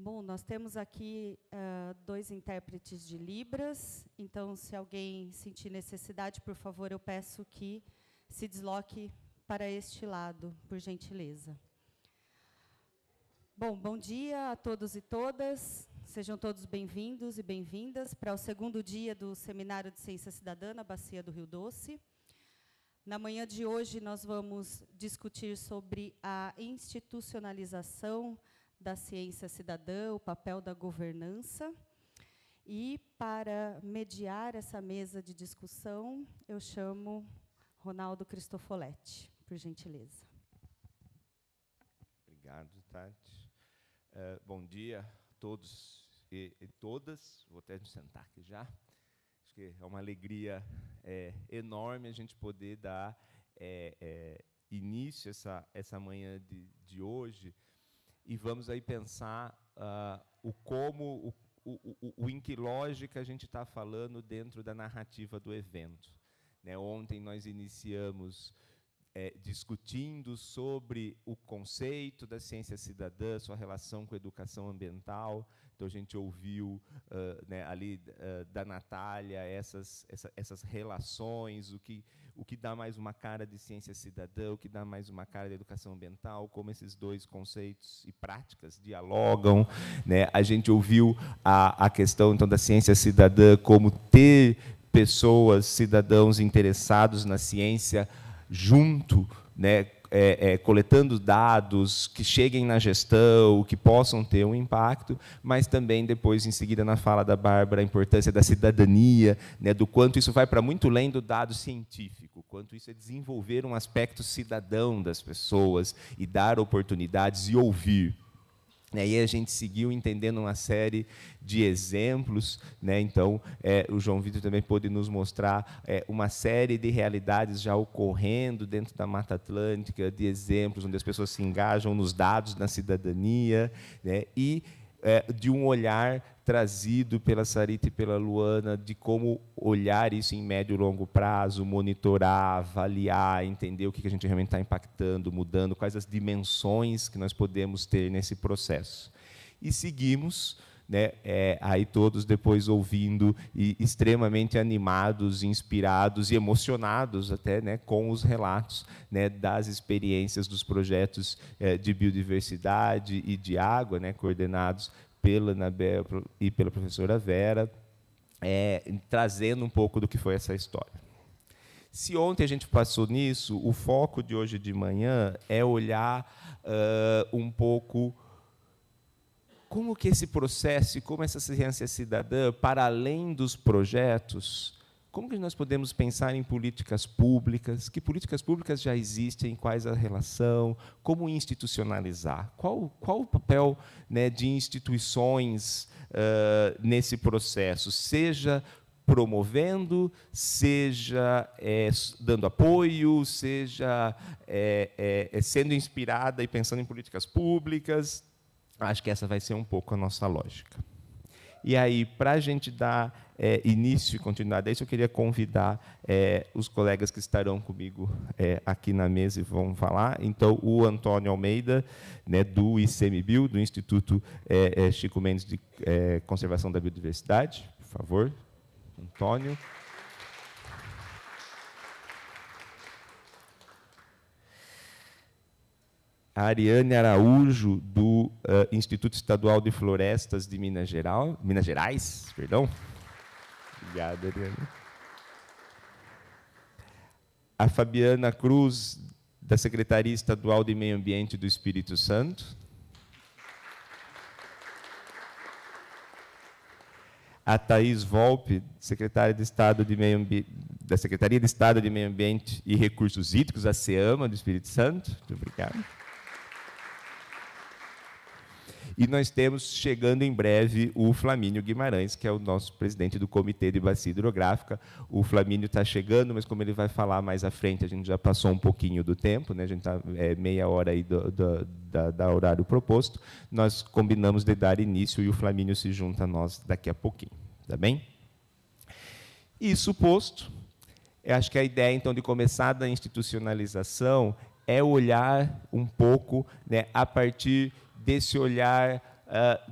Bom, nós temos aqui 2 intérpretes de Libras, então, se alguém sentir necessidade, por favor, eu peço que se desloque para este lado, por gentileza. Bom, bom dia a todos e todas, sejam todos bem-vindos e bem-vindas para o 2º dia do Seminário de Ciência Cidadã na Bacia do Rio Doce. Na manhã de hoje, nós vamos discutir sobre a institucionalização da ciência cidadã, o papel da governança. E, para mediar essa mesa de discussão, eu chamo Ronaldo Cristofoletti, por gentileza. Obrigado, Tati. Bom dia a todos e todas. Vou até me sentar aqui já. Acho que é uma alegria enorme a gente poder dar início a essa manhã de hoje. E vamos aí pensar em que lógica a gente está falando dentro da narrativa do evento. Né, ontem nós iniciamos discutindo sobre o conceito da ciência cidadã, sua relação com a educação ambiental. Então, a gente ouviu ali da Natália essas relações, o que dá mais uma cara de ciência cidadã, o que dá mais uma cara de educação ambiental, como esses dois conceitos e práticas dialogam. Né? A gente ouviu a questão então, da ciência cidadã como ter pessoas, cidadãos interessados na ciência junto, né, coletando dados que cheguem na gestão, que possam ter um impacto, mas também depois, em seguida, na fala da Bárbara, a importância da cidadania, né, do quanto isso vai para muito além do dado científico, quanto isso é desenvolver um aspecto cidadão das pessoas e dar oportunidades e ouvir. E aí a gente seguiu entendendo uma série de exemplos, né? Então, o João Vitor também pôde nos mostrar uma série de realidades já ocorrendo dentro da Mata Atlântica, de exemplos onde as pessoas se engajam nos dados da cidadania, né? E de um olhar trazido pela Sarita e pela Luana, de como olhar isso em médio e longo prazo, monitorar, avaliar, entender o que a gente realmente está impactando, mudando, quais as dimensões que nós podemos ter nesse processo. E seguimos, né, aí todos depois ouvindo e extremamente animados, inspirados e emocionados até, né, com os relatos, né, das experiências dos projetos de biodiversidade e de água, né, coordenados pela Anabel e pela professora Vera, trazendo um pouco do que foi essa história. Se ontem a gente passou nisso, o foco de hoje de manhã é olhar um pouco como que esse processo e como essa ciência cidadã, para além dos projetos, como que nós podemos pensar em políticas públicas, que políticas públicas já existem, quais a relação, como institucionalizar, qual o papel, né, de instituições nesse processo, seja promovendo, seja dando apoio, seja sendo inspirada e pensando em políticas públicas. Acho que essa vai ser um pouco a nossa lógica. E aí, para a gente dar início e continuidade a isso, eu queria convidar os colegas que estarão comigo aqui na mesa e vão falar. Então, o Antônio Almeida, né, do ICMBio, do Instituto Chico Mendes de Conservação da Biodiversidade. Por favor, Antônio. A Ariane Araújo, do Instituto Estadual de Florestas de Minas Gerais. Perdão. Obrigado, Ariane. A Fabiana Cruz, da Secretaria Estadual de Meio Ambiente do Espírito Santo. A Thaís Volpe, secretária de Estado de da Secretaria de Estado de Meio Ambiente e Recursos Hídricos, a SEAMA, do Espírito Santo. Muito obrigado. E nós temos, chegando em breve, o Flamínio Guimarães, que é o nosso presidente do Comitê de Bacia Hidrográfica. O Flamínio está chegando, mas como ele vai falar mais à frente, a gente já passou um pouquinho do tempo, né? A gente está meia hora aí da horário proposto. Nós combinamos de dar início e o Flamínio se junta a nós daqui a pouquinho. Tá bem? Isso posto, eu acho que a ideia, então, de começar da institucionalização é olhar um pouco, né, a partir desse olhar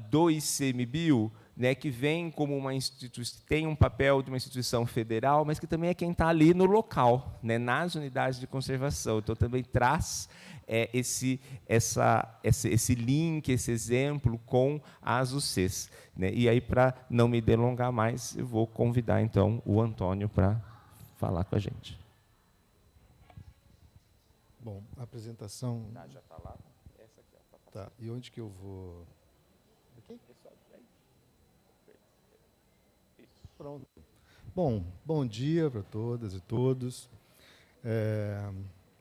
do ICMBio, né, que vem como uma instituição, tem um papel de uma instituição federal, mas que também é quem está ali no local, né, nas unidades de conservação. Então, também traz esse link, esse exemplo com as UCs. Né? E aí, para não me delongar mais, eu vou convidar, então, o Antônio para falar com a gente. Bom, a apresentação... Já está lá? Essa aqui, ó. Tá, e onde que eu vou... Aqui? Pronto. Bom dia para todas e todos.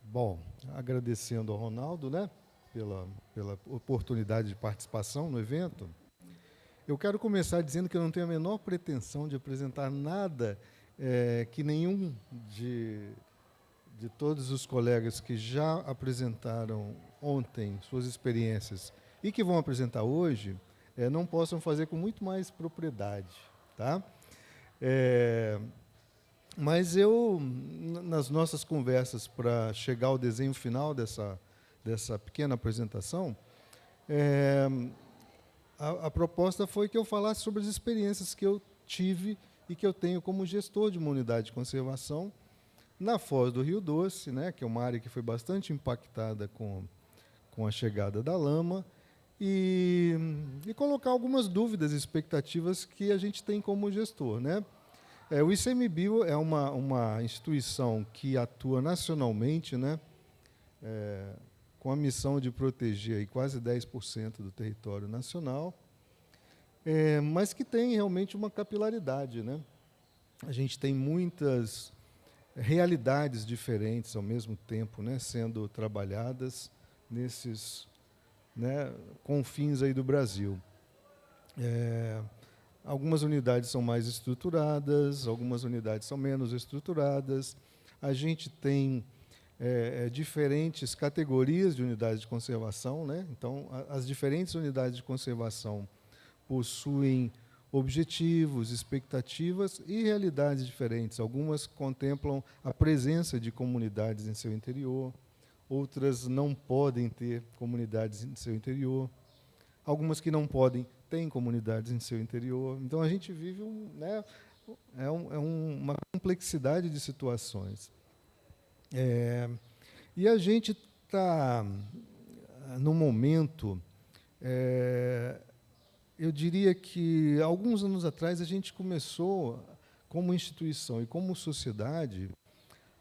Bom, agradecendo ao Ronaldo, né, pela oportunidade de participação no evento. Eu quero começar dizendo que eu não tenho a menor pretensão de apresentar nada que nenhum de todos os colegas que já apresentaram ontem suas experiências e que vão apresentar hoje, não possam fazer com muito mais propriedade, tá? Mas eu, nas nossas conversas para chegar ao desenho final dessa pequena apresentação, a proposta foi que eu falasse sobre as experiências que eu tive e que eu tenho como gestor de uma unidade de conservação na Foz do Rio Doce, né, que é uma área que foi bastante impactada com a chegada da lama, e colocar algumas dúvidas e expectativas que a gente tem como gestor, né? O ICMBio é uma instituição que atua nacionalmente, né, com a missão de proteger aí quase 10% do território nacional, mas que tem realmente uma capilaridade, né? A gente tem muitas realidades diferentes ao mesmo tempo, né, sendo trabalhadas nesses, né, confins aí do Brasil. Algumas unidades são mais estruturadas, algumas unidades são menos estruturadas. A gente tem diferentes categorias de unidades de conservação, né? Então, as diferentes unidades de conservação possuem objetivos, expectativas e realidades diferentes. Algumas contemplam a presença de comunidades em seu interior, outras não podem ter comunidades em seu interior, algumas que não podem têm comunidades em seu interior. Então, a gente vive uma complexidade de situações. E a gente está, no momento, eu diria que, alguns anos atrás, a gente começou, como instituição e como sociedade,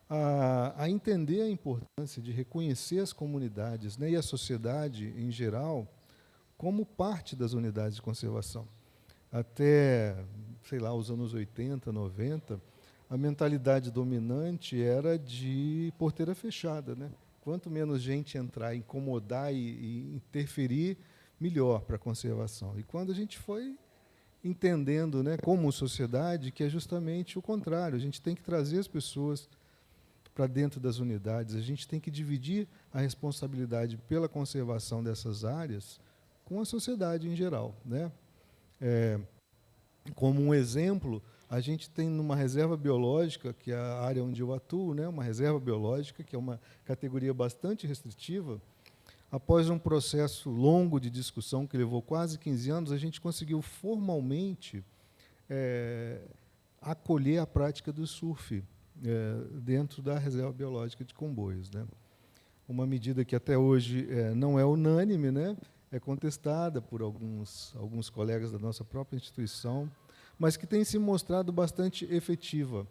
a entender a importância de reconhecer as comunidades, né, e a sociedade, em geral, como parte das unidades de conservação. Até, sei lá, os anos 80, 90, a mentalidade dominante era de porteira fechada, né? Quanto menos gente entrar, incomodar e interferir, melhor para a conservação. E quando a gente foi entendendo, né, como sociedade, que é justamente o contrário, a gente tem que trazer as pessoas para dentro das unidades, a gente tem que dividir a responsabilidade pela conservação dessas áreas com a sociedade em geral, né? Como um exemplo, a gente tem numa reserva biológica, que é a área onde eu atuo, né, uma reserva biológica, que é uma categoria bastante restritiva. Após um processo longo de discussão, que levou quase 15 anos, a gente conseguiu formalmente acolher a prática do surf dentro da reserva biológica de Comboios, né? Uma medida que até hoje não é unânime, né? É contestada por alguns colegas da nossa própria instituição, mas que tem se mostrado bastante efetiva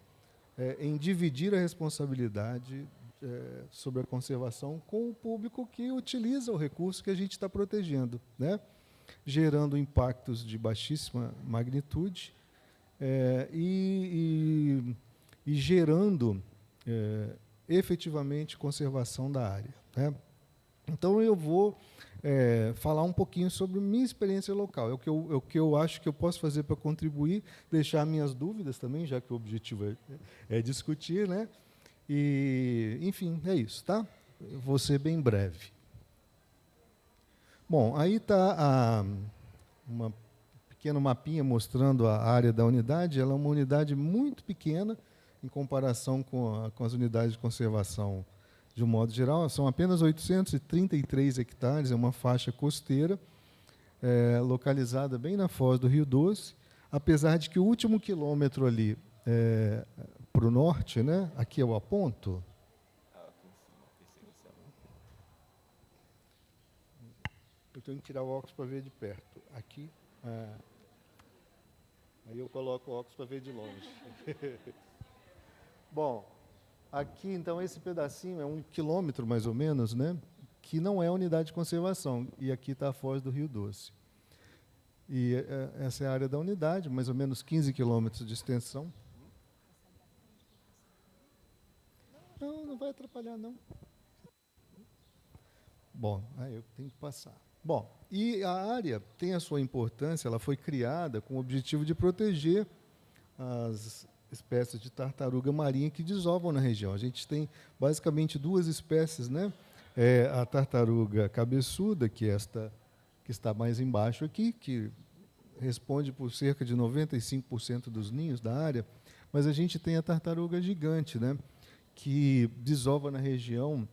em dividir a responsabilidade sobre a conservação com o público que utiliza o recurso que a gente está protegendo, né? Gerando impactos de baixíssima magnitude e gerando efetivamente conservação da área, né? Então, eu vou falar um pouquinho sobre minha experiência local. O que eu acho que eu posso fazer para contribuir, deixar minhas dúvidas também, já que o objetivo é discutir, né? E, enfim, é isso, tá? Eu vou ser bem breve. Bom, aí está uma pequeno mapinha mostrando a área da unidade. Ela é uma unidade muito pequena em comparação com as unidades de conservação de um modo geral. São apenas 833 hectares, é uma faixa costeira. localizada bem na foz do Rio Doce, apesar de que o último quilômetro ali para o norte, né, aqui eu aponto. Eu tenho que tirar o óculos para ver de perto. Aqui, aí eu coloco o óculos para ver de longe. Bom, aqui, então, esse pedacinho é 1 quilômetro, mais ou menos, né, que não é unidade de conservação, e aqui está a foz do Rio Doce. E essa é a área da unidade, mais ou menos 15 quilômetros de extensão. Não vai atrapalhar, não. Bom, aí eu tenho que passar. Bom, e a área tem a sua importância, ela foi criada com o objetivo de proteger as espécies de tartaruga marinha que desovam na região. A gente tem basicamente 2 espécies, né? A tartaruga cabeçuda, que está mais embaixo aqui, que responde por cerca de 95% dos ninhos da área, mas a gente tem a tartaruga gigante, né? Que desova na região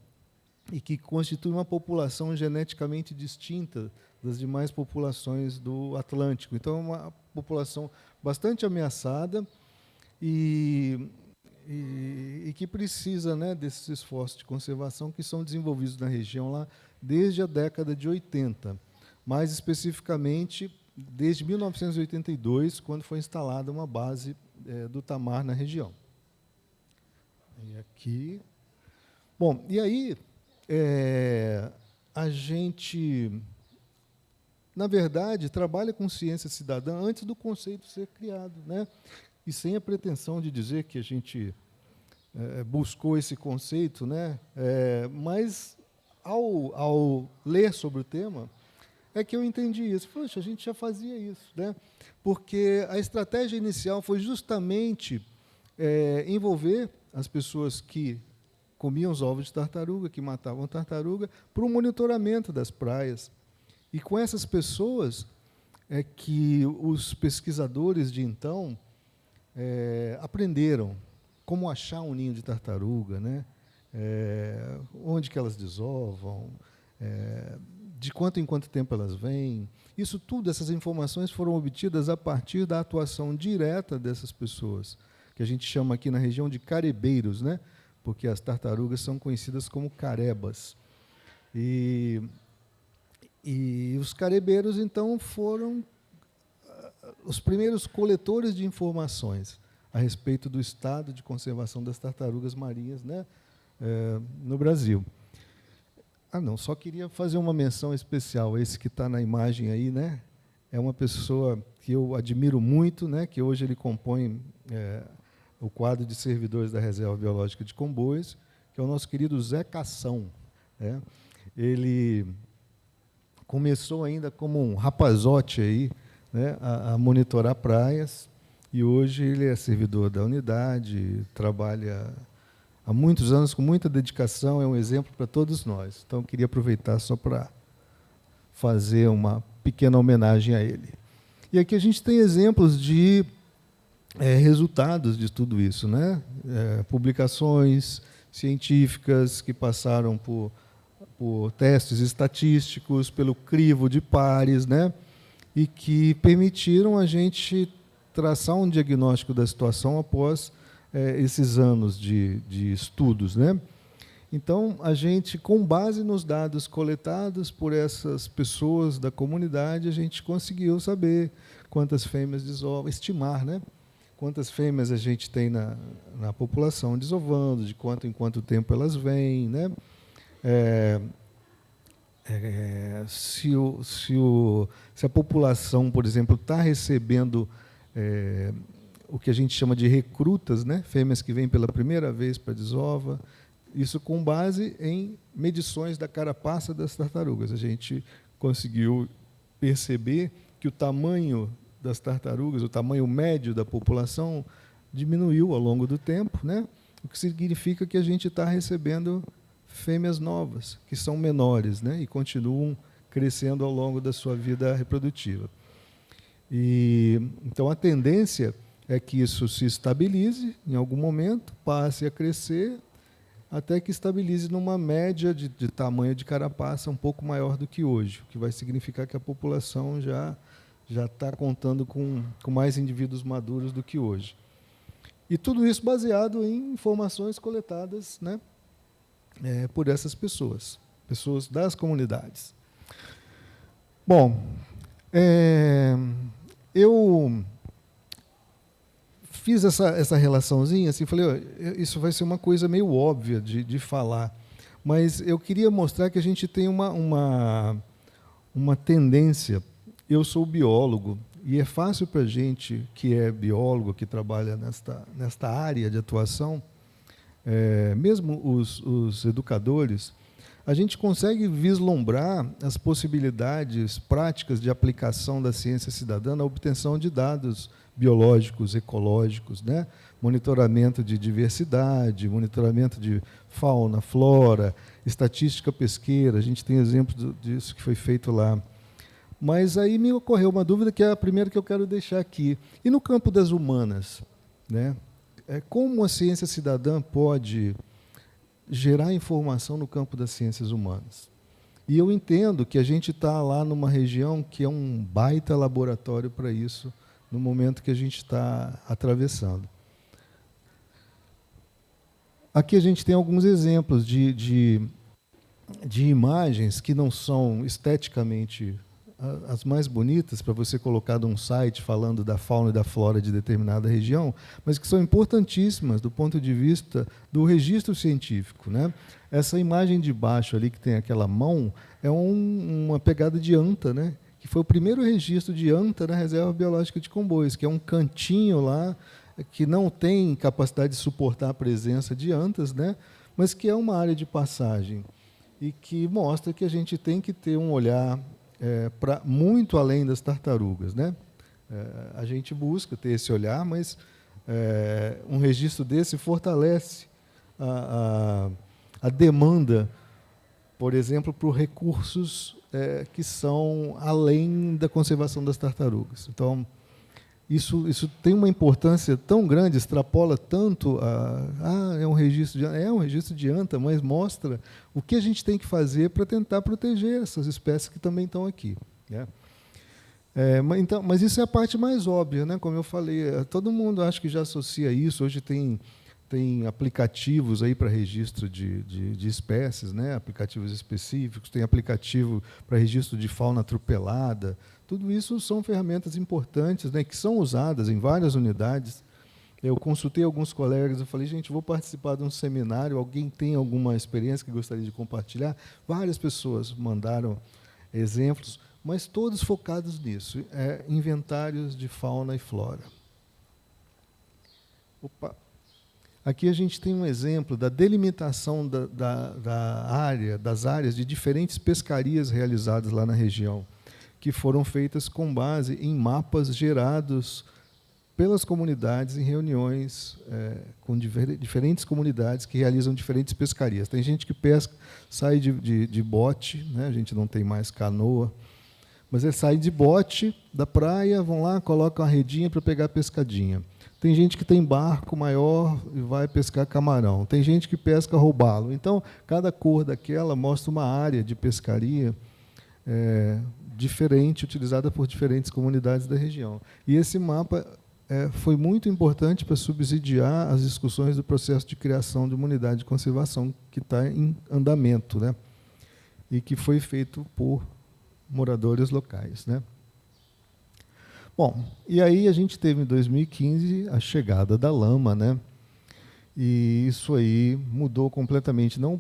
e que constitui uma população geneticamente distinta das demais populações do Atlântico. Então, é uma população bastante ameaçada e que precisa, né, desses esforços de conservação que são desenvolvidos na região lá desde a década de 80, mais especificamente desde 1982, quando foi instalada uma base do Tamar na região. E aqui... Bom, e aí... a gente, na verdade, trabalha com ciência cidadã antes do conceito ser criado, né? E sem a pretensão de dizer que a gente buscou esse conceito, né? Mas, ao ler sobre o tema, é que eu entendi isso. Poxa, a gente já fazia isso, né? Porque a estratégia inicial foi justamente envolver as pessoas que comiam os ovos de tartaruga, que matavam tartaruga, para o monitoramento das praias. E com essas pessoas é que os pesquisadores de então aprenderam como achar um ninho de tartaruga, né? Onde que elas desovam, de quanto em quanto tempo elas vêm. Isso tudo, essas informações foram obtidas a partir da atuação direta dessas pessoas, que a gente chama aqui na região de carebeiros, né? Porque as tartarugas são conhecidas como carebas. E os carebeiros, então, foram os primeiros coletores de informações a respeito do estado de conservação das tartarugas marinhas, né, no Brasil. Não, só queria fazer uma menção especial. Esse que está na imagem aí, né, é uma pessoa que eu admiro muito, né, que hoje ele compõe o quadro de servidores da Reserva Biológica de Conboios, que é o nosso querido Zé Cação. Ele começou ainda como um rapazote aí, né, a monitorar praias, e hoje ele é servidor da unidade, trabalha há muitos anos com muita dedicação, é um exemplo para todos nós. Então, eu queria aproveitar só para fazer uma pequena homenagem a ele. E aqui a gente tem exemplos de resultados de tudo isso, né? Publicações científicas que passaram por testes estatísticos, pelo crivo de pares, né? E que permitiram a gente traçar um diagnóstico da situação após esses anos de estudos, né? Então, a gente, com base nos dados coletados por essas pessoas da comunidade, a gente conseguiu saber quantas fêmeas desovam, estimar, né? Quantas fêmeas a gente tem na população desovando, de quanto em quanto tempo elas vêm, né? Se a população, por exemplo, está recebendo o que a gente chama de recrutas, né? Fêmeas que vêm pela primeira vez para a desova, isso com base em medições da carapaça das tartarugas. A gente conseguiu perceber que o tamanho das tartarugas, o tamanho médio da população, diminuiu ao longo do tempo, né? O que significa que a gente está recebendo fêmeas novas, que são menores, né? E continuam crescendo ao longo da sua vida reprodutiva. Então, a tendência é que isso se estabilize em algum momento, passe a crescer até que estabilize numa média de tamanho de carapaça um pouco maior do que hoje, o que vai significar que a população já está contando com mais indivíduos maduros do que hoje. E tudo isso baseado em informações coletadas, né, por essas pessoas das comunidades. Bom, eu fiz essa relaçãozinha, assim, falei, isso vai ser uma coisa meio óbvia de falar, mas eu queria mostrar que a gente tem uma tendência. Eu sou biólogo, e é fácil para a gente que é biólogo, que trabalha nesta área de atuação, mesmo os educadores, a gente consegue vislumbrar as possibilidades práticas de aplicação da ciência cidadã na obtenção de dados biológicos, ecológicos, né? Monitoramento de diversidade, monitoramento de fauna, flora, estatística pesqueira, a gente tem exemplos disso que foi feito lá. Mas aí me ocorreu uma dúvida, que é a primeira que eu quero deixar aqui. E no campo das humanas, né? Como a ciência cidadã pode gerar informação no campo das ciências humanas? E eu entendo que a gente está lá numa região que é um baita laboratório para isso, no momento que a gente está atravessando. Aqui a gente tem alguns exemplos de imagens que não são esteticamente as mais bonitas para você colocar num site falando da fauna e da flora de determinada região, mas que são importantíssimas do ponto de vista do registro científico, né? Essa imagem de baixo ali, que tem aquela mão, é uma pegada de anta, né? Que foi o primeiro registro de anta na Reserva Biológica de Comboios, que é um cantinho lá que não tem capacidade de suportar a presença de antas, né? Mas que é uma área de passagem e que mostra que a gente tem que ter um olhar para muito além das tartarugas, né? A gente busca ter esse olhar, mas um registro desse fortalece a demanda, por exemplo, por recursos que são além da conservação das tartarugas. Então, isso tem uma importância tão grande, extrapola tanto é um registro de anta, mas mostra o que a gente tem que fazer para tentar proteger essas espécies que também estão aqui, né? Mas isso é a parte mais óbvia, né? Como eu falei, todo mundo acho que já associa isso. Hoje tem aplicativos aí para registro de espécies, né? Aplicativos específicos, tem aplicativo para registro de fauna atropelada. Tudo isso são ferramentas importantes, né, que são usadas em várias unidades. Eu consultei alguns colegas, eu falei, gente, vou participar de um seminário, alguém tem alguma experiência que gostaria de compartilhar? Várias pessoas mandaram exemplos, mas todos focados nisso, inventários de fauna e flora. Opa. Aqui a gente tem um exemplo da delimitação das áreas de diferentes pescarias realizadas lá na região, que foram feitas com base em mapas gerados pelas comunidades em reuniões com diferentes comunidades que realizam diferentes pescarias. Tem gente que pesca, sai de bote, né? A gente não tem mais canoa, mas eles saem de bote da praia, vão lá, colocam a redinha para pegar a pescadinha. Tem gente que tem barco maior e vai pescar camarão. Tem gente que pesca robalo. Então, cada cor daquela mostra uma área de pescaria diferente, utilizada por diferentes comunidades da região. E esse mapa foi muito importante para subsidiar as discussões do processo de criação de uma unidade de conservação que está em andamento, né? E que foi feito por moradores locais, né? Bom, e aí a gente teve em 2015 a chegada da lama, né? E isso aí mudou completamente, não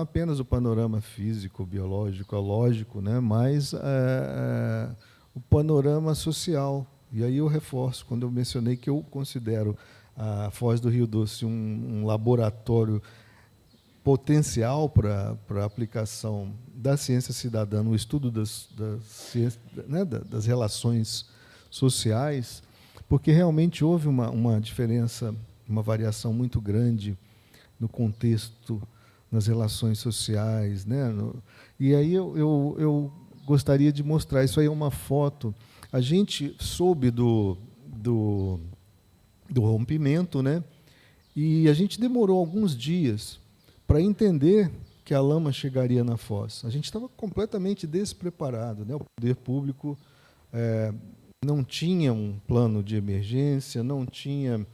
apenas o panorama físico, biológico, ecológico, né? Mas o panorama social. E aí eu reforço, quando eu mencionei que eu considero a Foz do Rio Doce um laboratório potencial para a aplicação da ciência cidadã no estudo das relações sociais, porque realmente houve uma diferença, uma variação muito grande no contexto, nas relações sociais, né? E aí eu gostaria de mostrar, isso aí é uma foto. A gente soube do rompimento, né? E a gente demorou alguns dias para entender que a lama chegaria na foz. A gente estava completamente despreparado, né? O poder público não tinha um plano de emergência, não tinha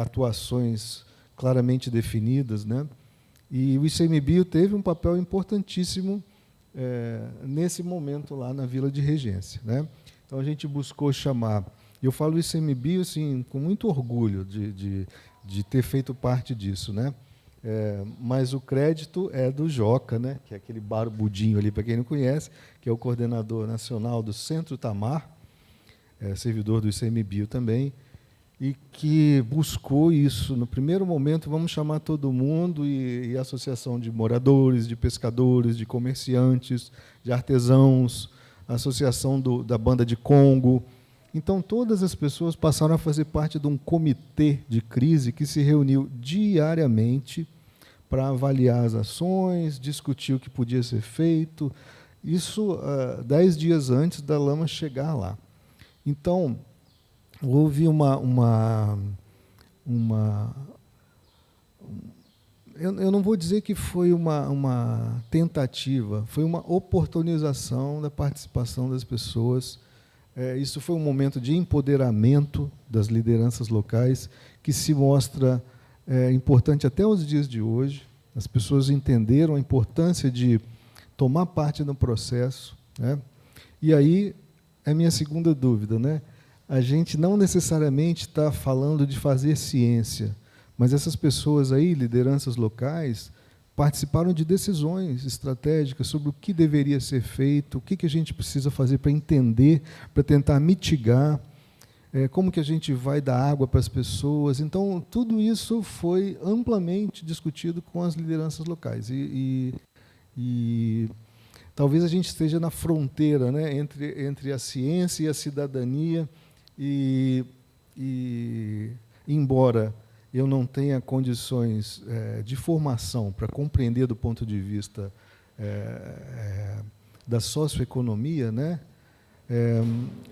atuações claramente definidas, né? E o ICMBio teve um papel importantíssimo nesse momento lá na Vila de Regência, né? Então a gente buscou chamar, eu falo ICMBio assim, com muito orgulho de ter feito parte disso, né? Mas o crédito é do Joca, né? Que é aquele barbudinho ali, para quem não conhece, que é o coordenador nacional do Centro Tamar, servidor do ICMBio também, e que buscou isso. No primeiro momento, vamos chamar todo mundo, e associação de moradores, de pescadores, de comerciantes, de artesãos, a associação da banda de Congo. Então, todas as pessoas passaram a fazer parte de um comitê de crise que se reuniu diariamente para avaliar as ações, discutir o que podia ser feito. Isso 10 dias antes da lama chegar lá. Então, houve eu não vou dizer que foi uma tentativa, foi uma oportunização da participação das pessoas. Isso foi um momento de empoderamento das lideranças locais, que se mostra importante até os dias de hoje. As pessoas entenderam a importância de tomar parte no processo, né? E aí, é a minha segunda dúvida, né? A gente não necessariamente está falando de fazer ciência, mas essas pessoas aí, lideranças locais, participaram de decisões estratégicas sobre o que deveria ser feito, o que a gente precisa fazer para entender, para tentar mitigar, como que a gente vai dar água para as pessoas. Então, tudo isso foi amplamente discutido com as lideranças locais. E talvez a gente esteja na fronteira, né, entre a ciência e a cidadania, e embora eu não tenha condições de formação para compreender do ponto de vista da socioeconomia, né,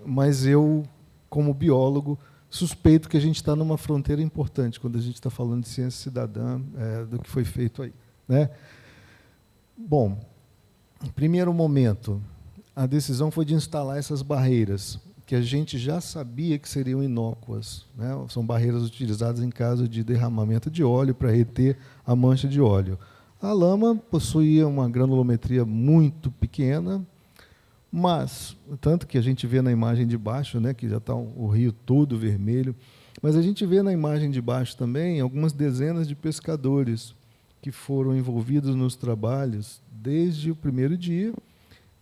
mas eu, como biólogo, suspeito que a gente está numa fronteira importante quando a gente está falando de ciência cidadã, do que foi feito aí, né? Bom, em primeiro momento, a decisão foi de instalar essas barreiras, que a gente já sabia que seriam inócuas, né? São barreiras utilizadas em caso de derramamento de óleo para reter a mancha de óleo. A lama possuía uma granulometria muito pequena, mas, tanto que a gente vê na imagem de baixo, né, que já está o rio todo vermelho, mas a gente vê na imagem de baixo também algumas dezenas de pescadores que foram envolvidos nos trabalhos desde o primeiro dia,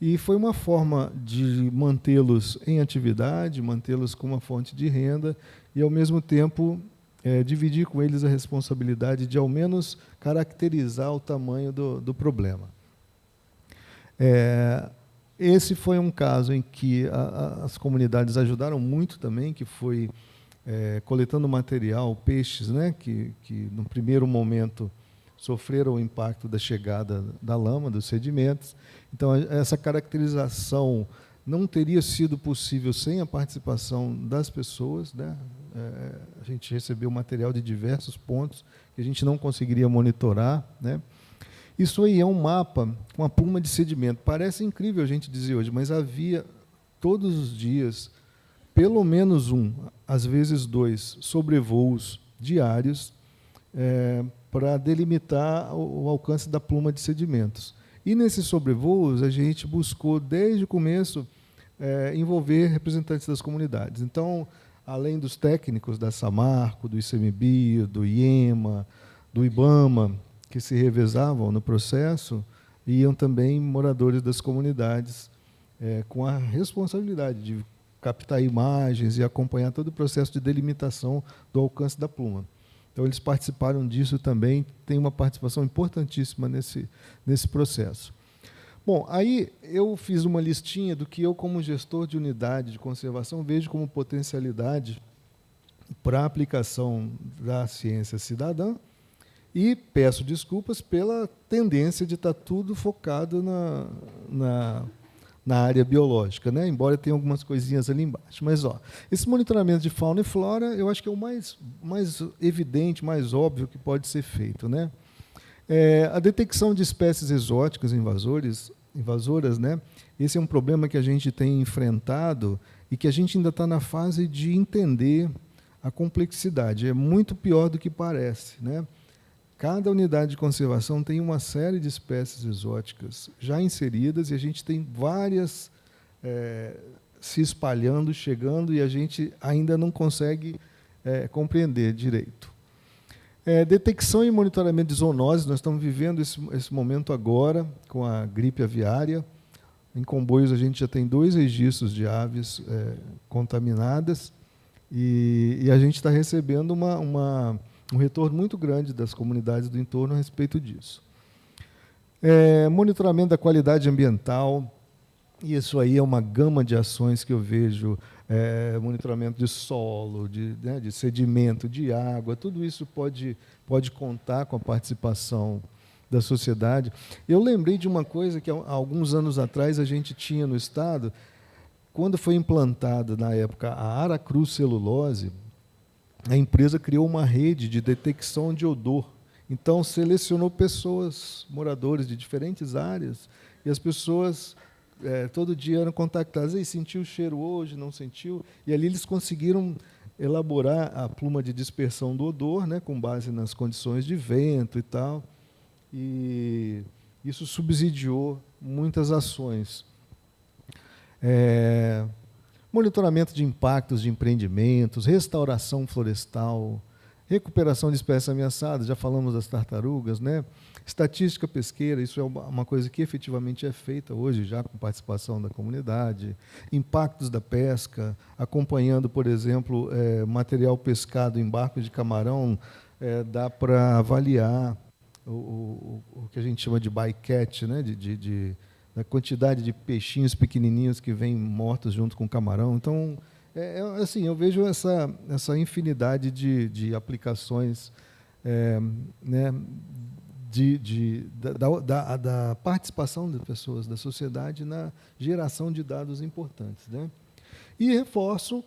e foi uma forma de mantê-los em atividade, mantê-los com uma fonte de renda, e, ao mesmo tempo, dividir com eles a responsabilidade de, ao menos, caracterizar o tamanho do problema. Esse foi um caso em que as comunidades ajudaram muito também, que foi coletando material, peixes, né, que no primeiro momento sofreram o impacto da chegada da lama, dos sedimentos. Então, essa caracterização não teria sido possível sem a participação das pessoas, né? A gente recebeu material de diversos pontos que a gente não conseguiria monitorar, né? Isso aí é um mapa com a pluma de sedimento. Parece incrível a gente dizer hoje, mas havia todos os dias pelo menos às vezes 2 sobrevoos diários para delimitar o alcance da pluma de sedimentos. E nesses sobrevoos a gente buscou desde o começo envolver representantes das comunidades. Então, além dos técnicos da Samarco, do ICMBio, do IEMA, do IBAMA, que se revezavam no processo, iam também moradores das comunidades com a responsabilidade de captar imagens e acompanhar todo o processo de delimitação do alcance da pluma. Então, eles participaram disso também, tem uma participação importantíssima nesse processo. Bom, aí eu fiz uma listinha do que eu, como gestor de unidade de conservação, vejo como potencialidade para a aplicação da ciência cidadã, e peço desculpas pela tendência de estar tudo focado na área biológica, né? Embora tenha algumas coisinhas ali embaixo. Mas, esse monitoramento de fauna e flora, eu acho que é o mais evidente, mais óbvio que pode ser feito, né? A detecção de espécies exóticas invasoras, né? Esse é um problema que a gente tem enfrentado e que a gente ainda está na fase de entender a complexidade. É muito pior do que parece, né? Cada unidade de conservação tem uma série de espécies exóticas já inseridas e a gente tem várias se espalhando, chegando, e a gente ainda não consegue compreender direito. Detecção e monitoramento de zoonoses, nós estamos vivendo esse momento agora com a gripe aviária. Em Comboios a gente já tem 2 registros de aves contaminadas e a gente está recebendo um retorno muito grande das comunidades do entorno a respeito disso. Monitoramento da qualidade ambiental, e isso aí é uma gama de ações que eu vejo, monitoramento de solo, de sedimento, de água, tudo isso pode contar com a participação da sociedade. Eu lembrei de uma coisa que há alguns anos atrás a gente tinha no Estado, quando foi implantada, na época, a Aracruz Celulose, a empresa criou uma rede de detecção de odor. Então, selecionou pessoas, moradores de diferentes áreas, e as pessoas todo dia eram contactadas. E sentiu o cheiro hoje, não sentiu? E ali eles conseguiram elaborar a pluma de dispersão do odor, né, com base nas condições de vento e tal. E isso subsidiou muitas ações. Monitoramento de impactos de empreendimentos, restauração florestal, recuperação de espécies ameaçadas, já falamos das tartarugas, né? Estatística pesqueira, isso é uma coisa que efetivamente é feita hoje, já com participação da comunidade. Impactos da pesca, acompanhando, por exemplo, material pescado em barcos de camarão, dá para avaliar o que a gente chama de bycatch, né? Da quantidade de peixinhos pequenininhos que vêm mortos junto com o camarão. Então, assim, eu vejo essa infinidade de aplicações, né, da participação das pessoas, da sociedade, na geração de dados importantes, né? E reforço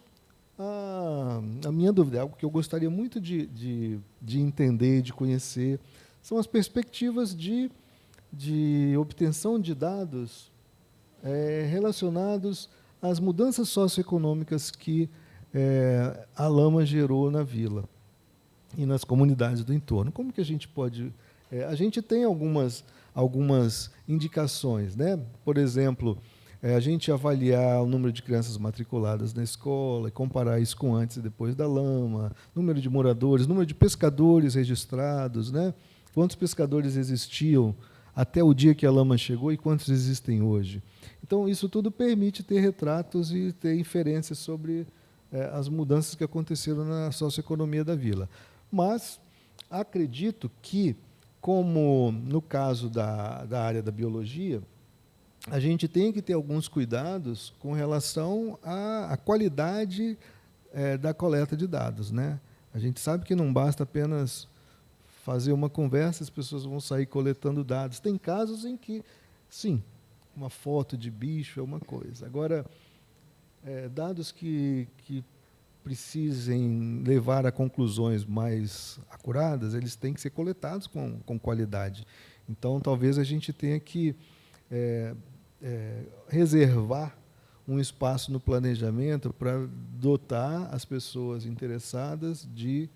a minha dúvida, algo que eu gostaria muito de entender, de conhecer, são as perspectivas de obtenção de dados relacionados às mudanças socioeconômicas que a lama gerou na vila e nas comunidades do entorno. Como que a gente pode... a gente tem algumas indicações, né? Por exemplo, a gente avaliar o número de crianças matriculadas na escola e comparar isso com antes e depois da lama, número de moradores, número de pescadores registrados, né? Quantos pescadores existiam até o dia que a lama chegou e quantos existem hoje. Então, isso tudo permite ter retratos e ter inferências sobre as mudanças que aconteceram na socioeconomia da vila. Mas acredito que, como no caso da área da biologia, a gente tem que ter alguns cuidados com relação à qualidade da coleta de dados, né? A gente sabe que não basta apenas fazer uma conversa, as pessoas vão sair coletando dados. Tem casos em que, sim, uma foto de bicho é uma coisa. Agora, dados que precisem levar a conclusões mais acuradas, eles têm que ser coletados com qualidade. Então, talvez a gente tenha que reservar um espaço no planejamento para dotar as pessoas interessadas de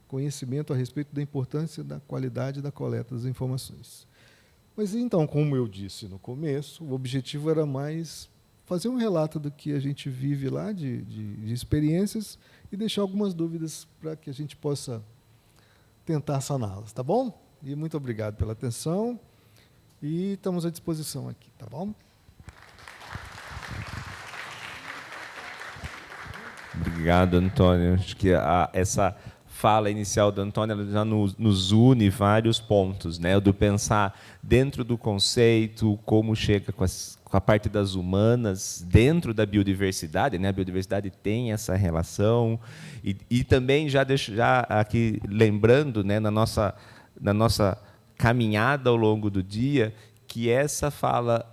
conhecimento a respeito da importância da qualidade da coleta das informações. Mas, então, como eu disse no começo, o objetivo era mais fazer um relato do que a gente vive lá, de experiências, e deixar algumas dúvidas para que a gente possa tentar saná-las, tá bom? E muito obrigado pela atenção, e estamos à disposição aqui, tá bom? Obrigado, Antônio. Acho que essa fala inicial do Antônio ela já nos une vários pontos, né? Do pensar dentro do conceito, como chega com a parte das humanas, dentro da biodiversidade, né? A biodiversidade tem essa relação, e também já aqui lembrando, né, na nossa caminhada ao longo do dia, que essa fala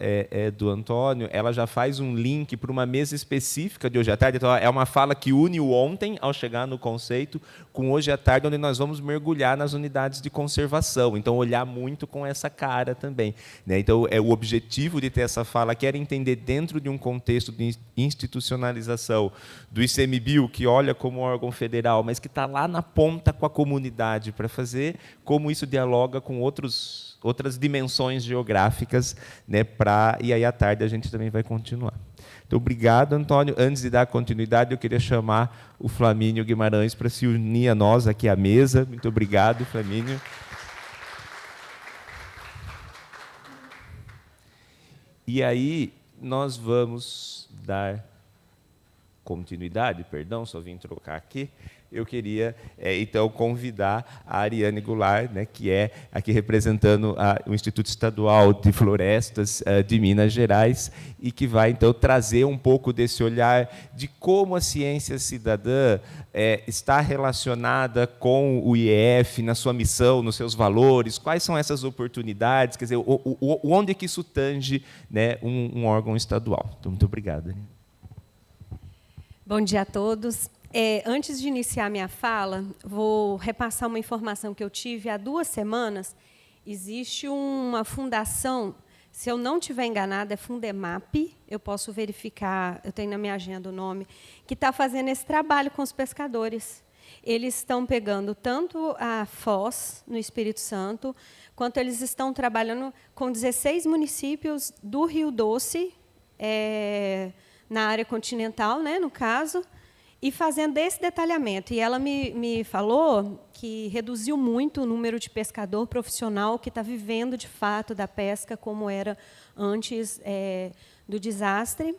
do Antônio, ela já faz um link para uma mesa específica de hoje à tarde. Então, é uma fala que une o ontem, ao chegar no conceito, com hoje à tarde, onde nós vamos mergulhar nas unidades de conservação. Então, olhar muito com essa cara também, né? Então, o objetivo de ter essa fala aqui era entender, dentro de um contexto de institucionalização do ICMBio, que olha como órgão federal, mas que está lá na ponta com a comunidade para fazer, como isso dialoga com outras dimensões geográficas, né, e aí à tarde a gente também vai continuar. Então, obrigado, Antônio. Antes de dar continuidade, eu queria chamar o Flamínio Guimarães para se unir a nós aqui à mesa. Muito obrigado, Flamínio. E aí nós vamos dar continuidade, perdão, só vim trocar aqui. Eu queria, então, convidar a Ariane Goulart, né, que é aqui representando o Instituto Estadual de Florestas de Minas Gerais, e que vai, então, trazer um pouco desse olhar de como a ciência cidadã está relacionada com o IEF, na sua missão, nos seus valores, quais são essas oportunidades, quer dizer, onde que isso tange, né, um órgão estadual. Então, muito obrigado. Bom dia a todos. Antes de iniciar minha fala, vou repassar uma informação que eu tive há 2 semanas. Existe uma fundação, se eu não estiver enganada, é Fundemap, eu posso verificar, eu tenho na minha agenda o nome, que está fazendo esse trabalho com os pescadores. Eles estão pegando tanto a Foz, no Espírito Santo, quanto eles estão trabalhando com 16 municípios do Rio Doce, na área continental, né, no caso, e fazendo esse detalhamento. E ela me falou que reduziu muito o número de pescador profissional que está vivendo, de fato, da pesca, como era antes do desastre.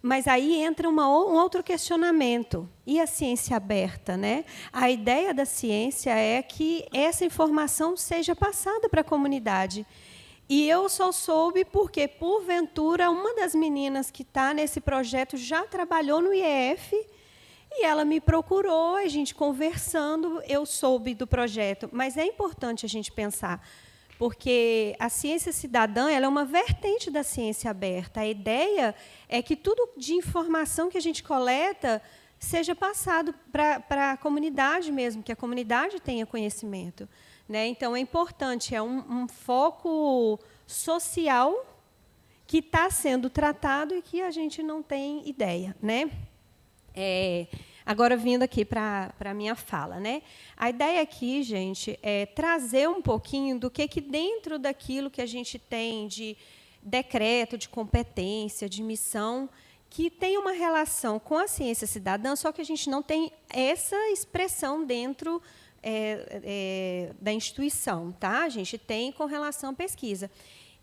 Mas aí entra um outro questionamento. E a ciência aberta, né? A ideia da ciência é que essa informação seja passada para a comunidade. E eu só soube porque, porventura, uma das meninas que está nesse projeto já trabalhou no IEF, e ela me procurou, a gente conversando, eu soube do projeto. Mas é importante a gente pensar, porque a ciência cidadã ela é uma vertente da ciência aberta. A ideia é que tudo de informação que a gente coleta seja passado para a comunidade mesmo, que a comunidade tenha conhecimento, né? Então, é importante, é um foco social que está sendo tratado e que a gente não tem ideia, né? Agora, vindo aqui para a minha fala, né? A ideia aqui, gente, é trazer um pouquinho do que dentro daquilo que a gente tem de decreto, de competência, de missão, que tem uma relação com a ciência cidadã, só que a gente não tem essa expressão dentro da instituição, tá? A gente tem com relação à pesquisa.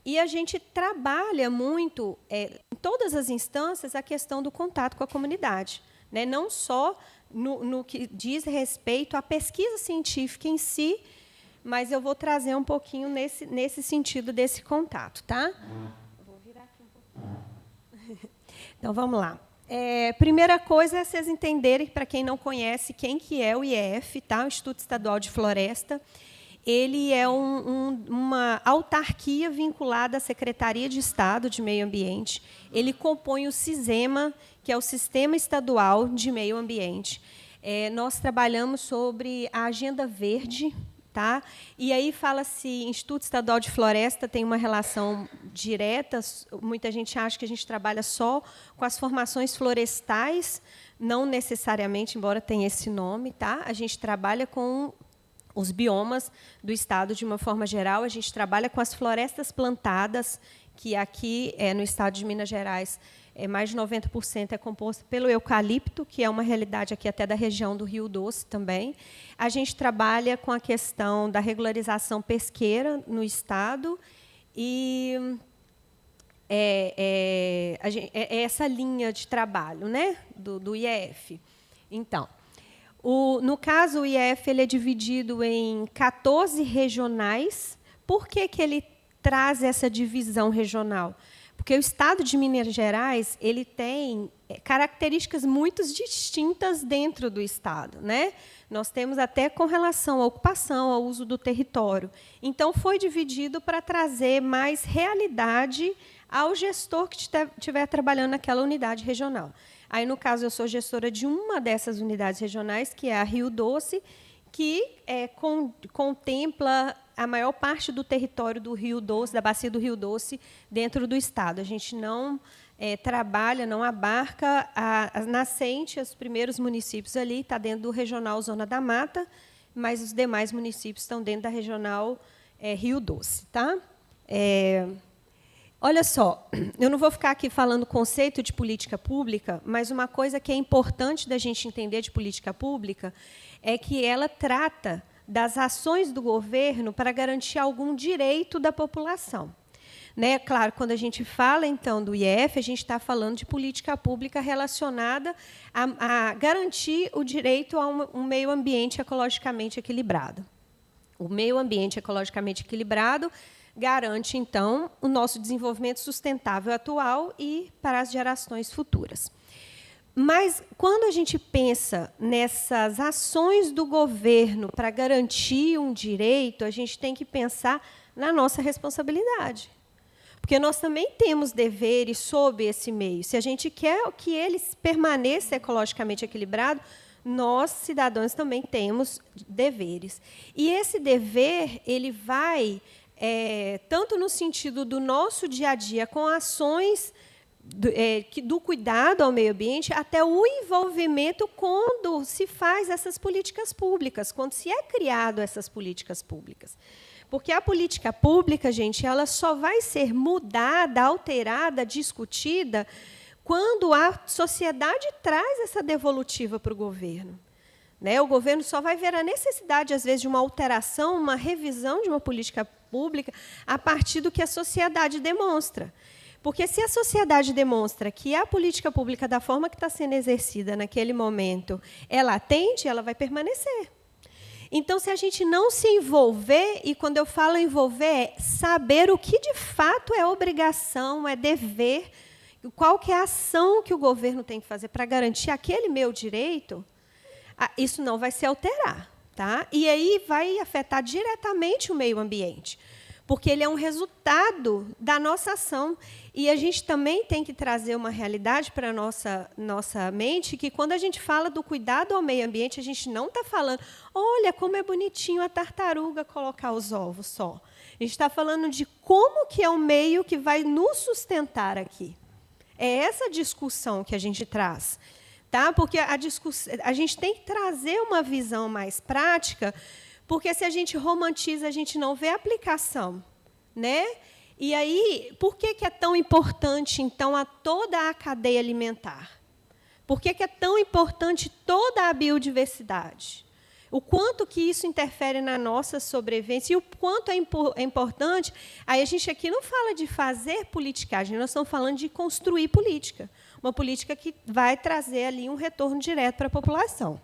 E a gente trabalha muito, em todas as instâncias, a questão do contato com a comunidade, né? Não só no que diz respeito à pesquisa científica em si, mas eu vou trazer um pouquinho nesse sentido desse contato, tá? Vou virar aqui um pouquinho. Então, vamos lá. Primeira coisa é vocês entenderem, para quem não conhece, quem que é o IEF, tá? O Instituto Estadual de Floresta. Ele é uma autarquia vinculada à Secretaria de Estado de Meio Ambiente. Ele compõe o SISEMA, que é o Sistema Estadual de Meio Ambiente. Nós trabalhamos sobre a Agenda Verde, tá? E aí fala-se, Instituto Estadual de Floresta tem uma relação direta, muita gente acha que a gente trabalha só com as formações florestais, não necessariamente, embora tenha esse nome, tá? A gente trabalha com os biomas do estado de uma forma geral, a gente trabalha com as florestas plantadas, que aqui no estado de Minas Gerais, mais de 90% é composto pelo eucalipto, que é uma realidade aqui até da região do Rio Doce também. A gente trabalha com a questão da regularização pesqueira no estado, e essa linha de trabalho, né, do IEF. Então, no caso, o IEF ele é dividido em 14 regionais. Por que ele traz essa divisão regional? Porque o Estado de Minas Gerais ele tem características muito distintas dentro do Estado, né? Nós temos até com relação à ocupação, ao uso do território. Então, foi dividido para trazer mais realidade ao gestor que estiver trabalhando naquela unidade regional. Aí, no caso, eu sou gestora de uma dessas unidades regionais, que é a Rio Doce, que contempla a maior parte do território do Rio Doce, da bacia do Rio Doce, dentro do Estado. A gente não trabalha, não abarca a nascente, os primeiros municípios ali, está dentro do regional Zona da Mata, mas os demais municípios estão dentro da regional Rio Doce. Tá? Olha só, eu não vou ficar aqui falando conceito de política pública, mas uma coisa que é importante da gente entender de política pública é que ela trata das ações do governo para garantir algum direito da população. Né? Claro, quando a gente fala, então, do IF, a gente está falando de política pública relacionada a garantir o direito a um meio ambiente ecologicamente equilibrado. O meio ambiente ecologicamente equilibrado garante, então, o nosso desenvolvimento sustentável atual e para as gerações futuras. Mas, quando a gente pensa nessas ações do governo para garantir um direito, a gente tem que pensar na nossa responsabilidade. Porque nós também temos deveres sob esse meio. Se a gente quer que ele permaneça ecologicamente equilibrado, nós, cidadãos, também temos deveres. E esse dever ele vai, tanto no sentido do nosso dia a dia, com ações do cuidado ao meio ambiente, até o envolvimento quando se faz essas políticas públicas, quando se é criado essas políticas públicas. Porque a política pública, gente, ela só vai ser mudada, alterada, discutida, quando a sociedade traz essa devolutiva para o governo. Né? O governo só vai ver a necessidade, às vezes, de uma alteração, uma revisão de uma política pública, a partir do que a sociedade demonstra. Porque, se a sociedade demonstra que a política pública, da forma que está sendo exercida naquele momento, é latente, ela vai permanecer. Então, se a gente não se envolver, e quando eu falo envolver, é saber o que de fato é obrigação, é dever, qual que é a ação que o governo tem que fazer para garantir aquele meu direito, isso não vai se alterar. Tá? E aí vai afetar diretamente o meio ambiente, porque ele é um resultado da nossa ação. E a gente também tem que trazer uma realidade para a nossa mente, que, quando a gente fala do cuidado ao meio ambiente, a gente não está falando, olha, como é bonitinho a tartaruga colocar os ovos só. A gente está falando de como que é o meio que vai nos sustentar aqui. É essa discussão que a gente traz. Tá? Porque a gente tem que trazer uma visão mais prática, porque, se a gente romantiza, a gente não vê a aplicação. Né? E aí, por que é tão importante, então, toda a cadeia alimentar? Por que é tão importante toda a biodiversidade? O quanto que isso interfere na nossa sobrevivência e o quanto é importante. Aí a gente aqui não fala de fazer politicagem, nós estamos falando de construir política. Uma política que vai trazer ali um retorno direto para a população.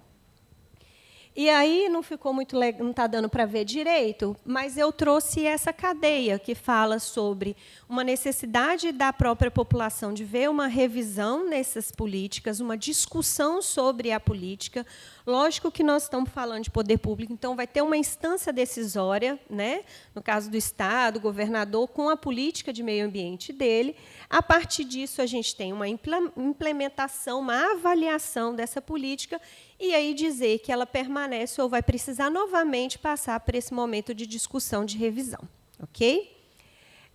E aí não ficou muito legal, não está dando para ver direito, mas eu trouxe essa cadeia que fala sobre uma necessidade da própria população de ver uma revisão nessas políticas, uma discussão sobre a política. Lógico que nós estamos falando de poder público, então vai ter uma instância decisória, né? No caso do Estado, o governador, com a política de meio ambiente dele. A partir disso, a gente tem uma implementação, uma avaliação dessa política, e aí dizer que ela permanece ou vai precisar novamente passar por esse momento de discussão, de revisão. Ok?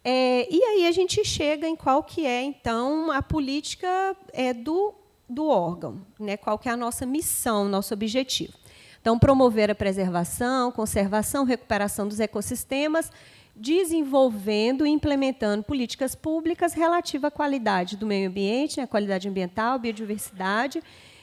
E aí a gente chega em qual que é, então, a política do órgão, né? Qual que é a nossa missão, nosso objetivo. Então, promover a preservação, conservação, recuperação dos ecossistemas, desenvolvendo e implementando políticas públicas relativas à qualidade do meio ambiente, né? Qualidade ambiental, biodiversidade,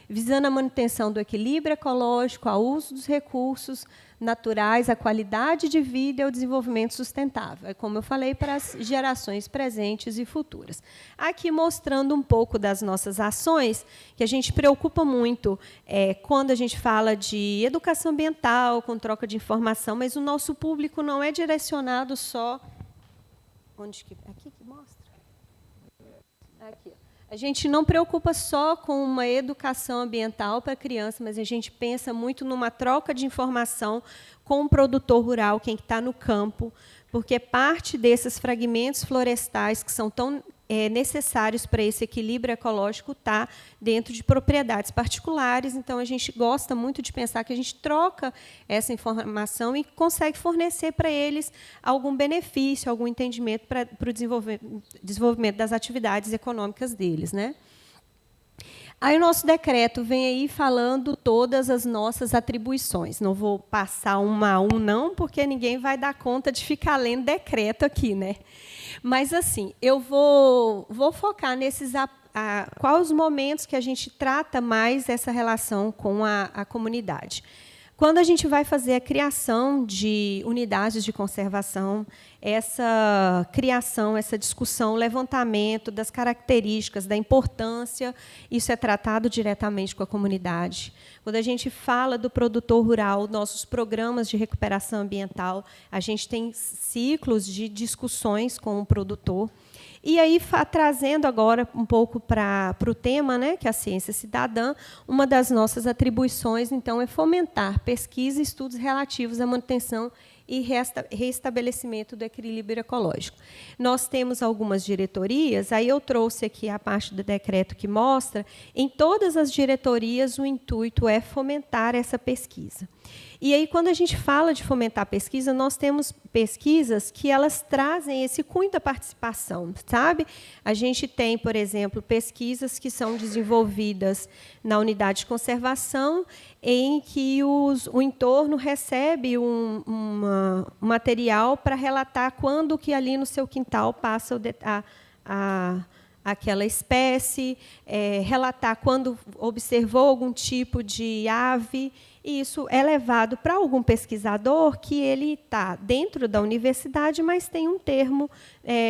visando a manutenção do equilíbrio ecológico, ao uso dos recursos naturais, a qualidade de vida e o desenvolvimento sustentável, como eu falei, para as gerações presentes e futuras. Aqui mostrando um pouco das nossas ações, que a gente preocupa muito quando a gente fala de educação ambiental, com troca de informação, mas o nosso público não é direcionado só... Aqui que mostra? Aqui. A gente não preocupa só com uma educação ambiental para a criança, mas a gente pensa muito numa troca de informação com o produtor rural, quem está no campo, porque parte desses fragmentos florestais que são tão necessários para esse equilíbrio ecológico está dentro de propriedades particulares. Então, a gente gosta muito de pensar que a gente troca essa informação e consegue fornecer para eles algum benefício, algum entendimento para o desenvolvimento das atividades econômicas deles, né? Aí o nosso decreto vem aí falando todas as nossas atribuições. Não vou passar uma a um, não, porque ninguém vai dar conta de ficar lendo decreto aqui, né? Mas, assim, eu vou focar nesses quais os momentos que a gente trata mais essa relação com a comunidade. Quando a gente vai fazer a criação de unidades de conservação, essa criação, essa discussão, o levantamento das características, da importância, isso é tratado diretamente com a comunidade. Quando a gente fala do produtor rural, nossos programas de recuperação ambiental, a gente tem ciclos de discussões com o produtor. E aí, trazendo agora um pouco para o tema, né, que é a ciência cidadã, uma das nossas atribuições, então, é fomentar pesquisa e estudos relativos à manutenção e reestabelecimento do equilíbrio ecológico. Nós temos algumas diretorias, aí eu trouxe aqui a parte do decreto que mostra, em todas as diretorias o intuito é fomentar essa pesquisa. E aí, quando a gente fala de fomentar a pesquisa, nós temos pesquisas que elas trazem esse cunho da participação, sabe? A gente tem, por exemplo, pesquisas que são desenvolvidas na unidade de conservação, em que o entorno recebe um material para relatar quando que ali no seu quintal passa aquela espécie, relatar quando observou algum tipo de ave. E isso é levado para algum pesquisador que ele está dentro da universidade, mas tem um termo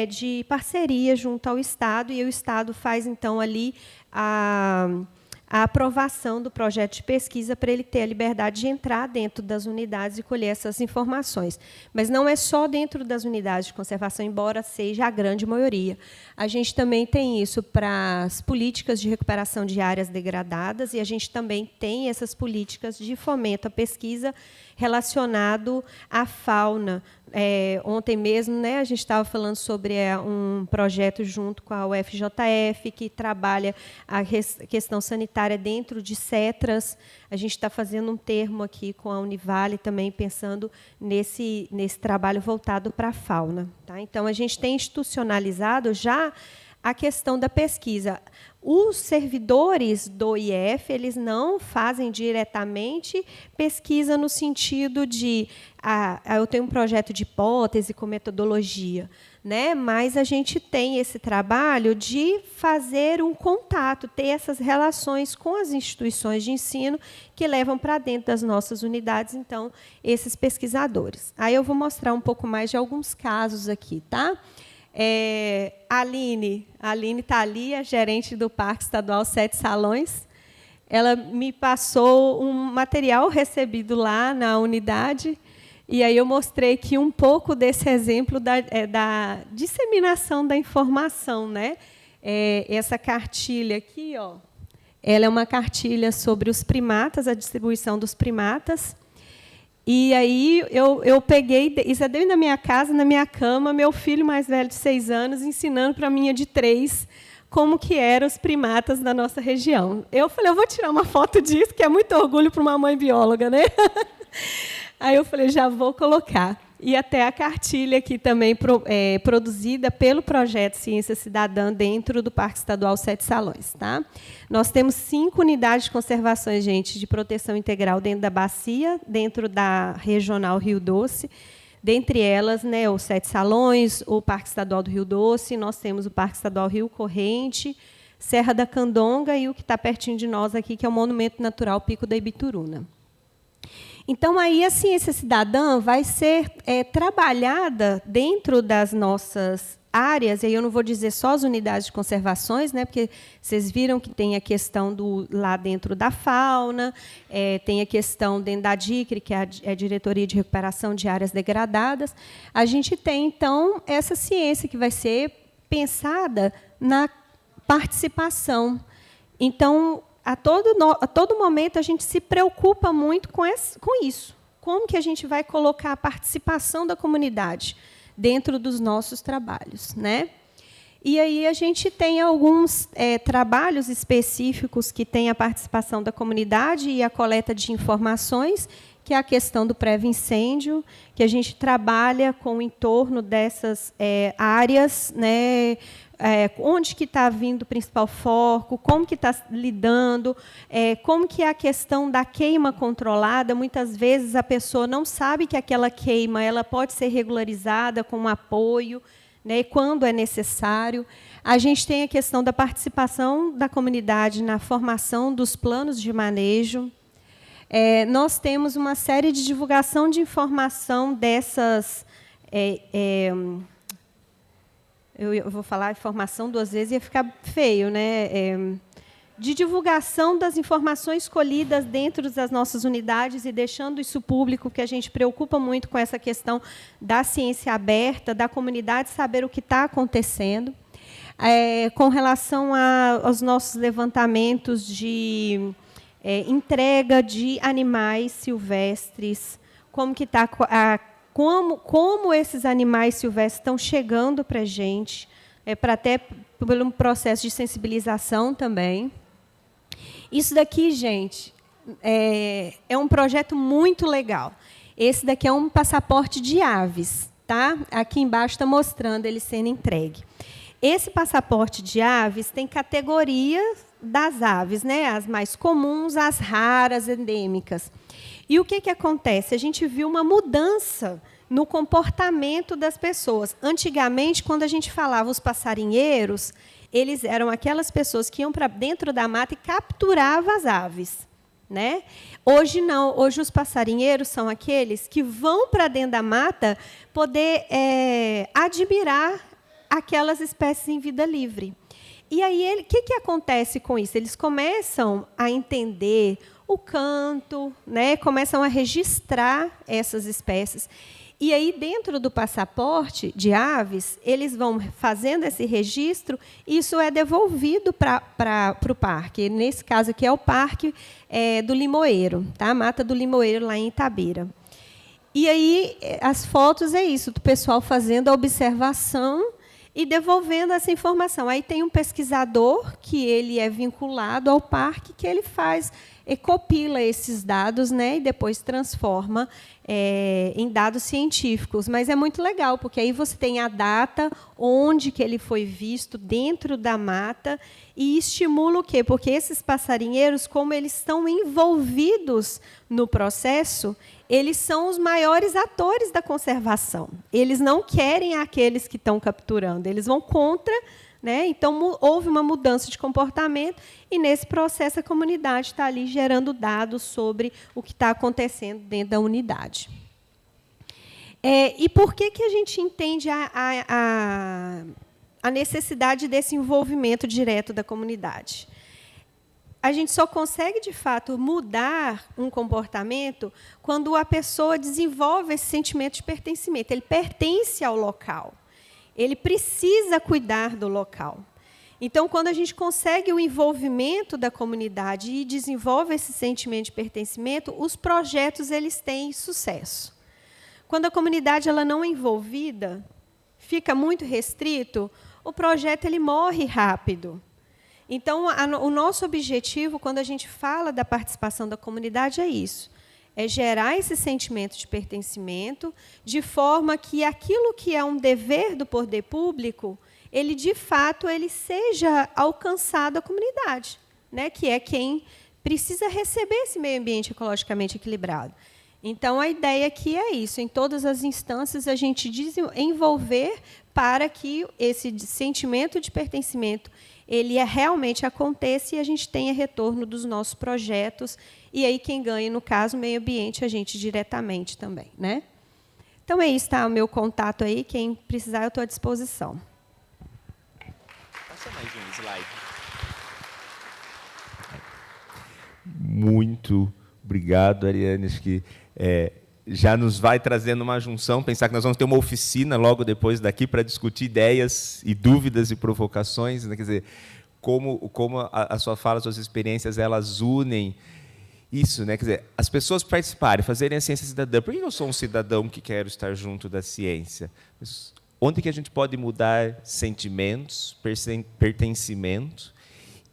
de parceria junto ao Estado, e o Estado faz, então, ali a aprovação do projeto de pesquisa para ele ter a liberdade de entrar dentro das unidades e colher essas informações. Mas não é só dentro das unidades de conservação, embora seja a grande maioria. A gente também tem isso para as políticas de recuperação de áreas degradadas, e a gente também tem essas políticas de fomento à pesquisa relacionado à fauna. Ontem mesmo, né, a gente estava falando sobre um projeto junto com a UFJF, que trabalha a questão sanitária dentro de cetras. A gente está fazendo um termo aqui com a Univale, também pensando nesse trabalho voltado para a fauna. Tá? Então, a gente tem institucionalizado já a questão da pesquisa. Os servidores do IF, eles não fazem diretamente pesquisa no sentido de eu tenho um projeto de hipótese com metodologia, né? Mas a gente tem esse trabalho de fazer um contato, ter essas relações com as instituições de ensino que levam para dentro das nossas unidades, então, esses pesquisadores. Aí eu vou mostrar um pouco mais de alguns casos aqui, tá? A Aline está ali, a gerente do Parque Estadual Sete Salões. Ela me passou um material recebido lá na unidade, e aí eu mostrei aqui um pouco desse exemplo da disseminação da informação, né? Essa cartilha aqui, ó, ela é uma cartilha sobre os primatas, a distribuição dos primatas. E aí eu peguei, isso é dentro da minha casa, na minha cama, meu filho mais velho de 6 anos, ensinando para a minha de 3 como que eram os primatas da nossa região. Eu falei, eu vou tirar uma foto disso, que é muito orgulho para uma mãe bióloga, né? Aí eu falei, já vou colocar. E até a cartilha aqui também produzida pelo projeto Ciência Cidadã dentro do Parque Estadual Sete Salões. Tá? Nós temos 5 unidades de conservação, gente, de proteção integral dentro da bacia, dentro da Regional Rio Doce. Dentre elas, né, os Sete Salões, o Parque Estadual do Rio Doce, nós temos o Parque Estadual Rio Corrente, Serra da Candonga e o que está pertinho de nós aqui, que é o Monumento Natural Pico da Ibituruna. Então, aí a ciência cidadã vai ser trabalhada dentro das nossas áreas, e aí eu não vou dizer só as unidades de conservações, né, porque vocês viram que tem a questão lá dentro da fauna, tem a questão dentro da DICRE, que é a Diretoria de Recuperação de Áreas Degradadas. A gente tem, então, essa ciência que vai ser pensada participação. Então, a todo momento, a gente se preocupa muito com isso. Como que a gente vai colocar a participação da comunidade dentro dos nossos trabalhos, né? E aí a gente tem alguns trabalhos específicos que têm a participação da comunidade e a coleta de informações, que é a questão do pré-incêndio, que a gente trabalha com o entorno dessas áreas, né? Onde que está vindo o principal foco, como que está lidando, como que é a questão da queima controlada. Muitas vezes a pessoa não sabe que aquela queima ela pode ser regularizada com um apoio, né, quando é necessário. A gente tem a questão da participação da comunidade na formação dos planos de manejo. Nós temos uma série de divulgação de informação dessas... eu vou falar informação 2 vezes e ia ficar feio, né? De divulgação das informações colhidas dentro das nossas unidades e deixando isso público, que a gente preocupa muito com essa questão da ciência aberta, da comunidade saber o que está acontecendo. Com relação aos nossos levantamentos de entrega de animais silvestres, como que está como esses animais silvestres estão chegando para a gente, até pelo processo de sensibilização também. Isso daqui, gente, é um projeto muito legal. Esse daqui é um passaporte de aves, tá? Aqui embaixo está mostrando ele sendo entregue. Esse passaporte de aves tem categorias das aves, né? As mais comuns, as raras, endêmicas. E o que acontece? A gente viu uma mudança no comportamento das pessoas. Antigamente, quando a gente falava os passarinheiros, eles eram aquelas pessoas que iam para dentro da mata e capturavam as aves, né? Hoje não. Hoje os passarinheiros são aqueles que vão para dentro da mata poder admirar aquelas espécies em vida livre. E aí, o que acontece com isso? Eles começam a entender o canto, né? Começam a registrar essas espécies. E aí, dentro do passaporte de aves, eles vão fazendo esse registro, e isso é devolvido para o parque. Nesse caso aqui é o Parque do Limoeiro, tá? Mata do Limoeiro, lá em Itabira. E aí, as fotos é isso, do pessoal fazendo a observação e devolvendo essa informação. Aí tem um pesquisador que ele é vinculado ao parque, que ele faz, copila esses dados, né, e depois transforma em dados científicos. Mas é muito legal, porque aí você tem a data, onde que ele foi visto, dentro da mata, e estimula o quê? Porque esses passarinheiros, como eles estão envolvidos no processo, eles são os maiores atores da conservação. Eles não querem aqueles que estão capturando, eles vão contra, né? Então, houve uma mudança de comportamento, e, nesse processo, a comunidade está ali gerando dados sobre o que está acontecendo dentro da unidade. E por que a gente entende a necessidade desse envolvimento direto da comunidade? A gente só consegue, de fato, mudar um comportamento quando a pessoa desenvolve esse sentimento de pertencimento. Ele pertence ao local. Ele precisa cuidar do local. Então, quando a gente consegue o envolvimento da comunidade e desenvolve esse sentimento de pertencimento, os projetos eles têm sucesso. Quando a comunidade ela não é envolvida, fica muito restrito, o projeto ele morre rápido. Então, o nosso objetivo, quando a gente fala da participação da comunidade, é isso. É gerar esse sentimento de pertencimento, de forma que aquilo que é um dever do poder público, ele, de fato, ele seja alcançado à comunidade, né? Que é quem precisa receber esse meio ambiente ecologicamente equilibrado. Então, a ideia aqui é isso. Em todas as instâncias, a gente desenvolver para que esse sentimento de pertencimento ele realmente aconteça e a gente tenha retorno dos nossos projetos. E aí, quem ganha, no caso, o meio ambiente, a gente diretamente também, né? Então, é isso, tá? O meu contato aí. Quem precisar, eu estou à disposição. Passa mais um slide. Muito obrigado, Ariane. Acho que já nos vai trazendo uma junção, pensar que nós vamos ter uma oficina logo depois daqui para discutir ideias e dúvidas e provocações, né? Quer dizer, como a sua fala, as suas experiências, elas unem isso, né? Quer dizer, as pessoas participarem, fazerem a ciência cidadã. Por que eu sou um cidadão que quero estar junto da ciência? Onde que a gente pode mudar sentimentos, pertencimento,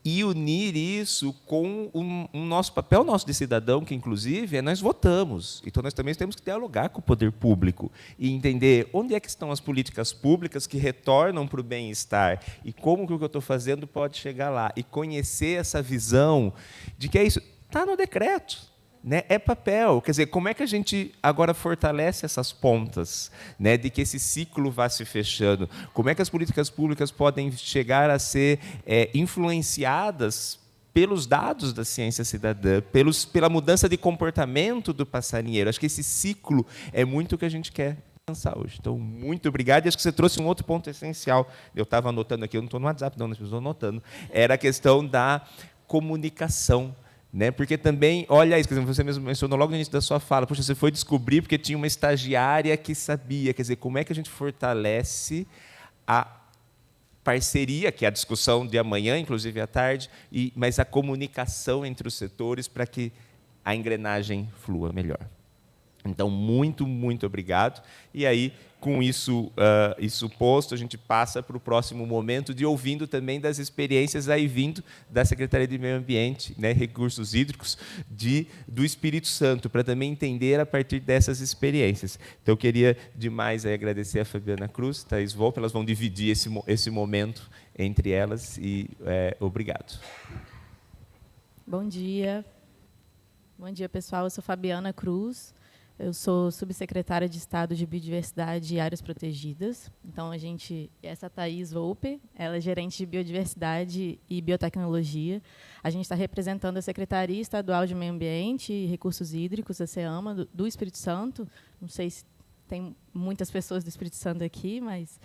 e unir isso com o nosso papel nosso de cidadão, que, inclusive, nós votamos. Então, nós também temos que dialogar com o poder público e entender onde é que estão as políticas públicas que retornam para o bem-estar e como que o que eu estou fazendo pode chegar lá. E conhecer essa visão de que é isso. Está no decreto. Né, é papel. Quer dizer, como é que a gente agora fortalece essas pontas, né, de que esse ciclo vá se fechando? Como é que as políticas públicas podem chegar a ser influenciadas pelos dados da ciência cidadã, pela mudança de comportamento do passarinheiro? Acho que esse ciclo é muito o que a gente quer pensar hoje. Então, muito obrigado. E acho que você trouxe um outro ponto essencial. Eu estava anotando aqui, eu não estou no WhatsApp, não, mas estou anotando. Era a questão da comunicação. Né? Porque também, olha isso, você mesmo mencionou logo no início da sua fala, puxa, você foi descobrir porque tinha uma estagiária que sabia. Quer dizer, como é que a gente fortalece a parceria, que é a discussão de amanhã, inclusive à tarde, mas a comunicação entre os setores para que a engrenagem flua melhor. Então, muito, muito obrigado. E aí, com isso posto, a gente passa para o próximo momento de ouvindo também das experiências aí vindo da Secretaria de Meio Ambiente, né, Recursos Hídricos, do Espírito Santo, para também entender a partir dessas experiências. Então, eu queria demais aí agradecer a Fabiana Cruz, Thaís Volpe, elas vão dividir esse momento entre elas, e obrigado. Bom dia. Bom dia, pessoal. Eu sou Fabiana Cruz. Eu sou subsecretária de Estado de Biodiversidade e Áreas Protegidas. Então, essa é a Thaís Volpe, ela é gerente de Biodiversidade e Biotecnologia. A gente está representando a Secretaria Estadual de Meio Ambiente e Recursos Hídricos, a SEAMA, do Espírito Santo. Não sei se tem muitas pessoas do Espírito Santo aqui, mas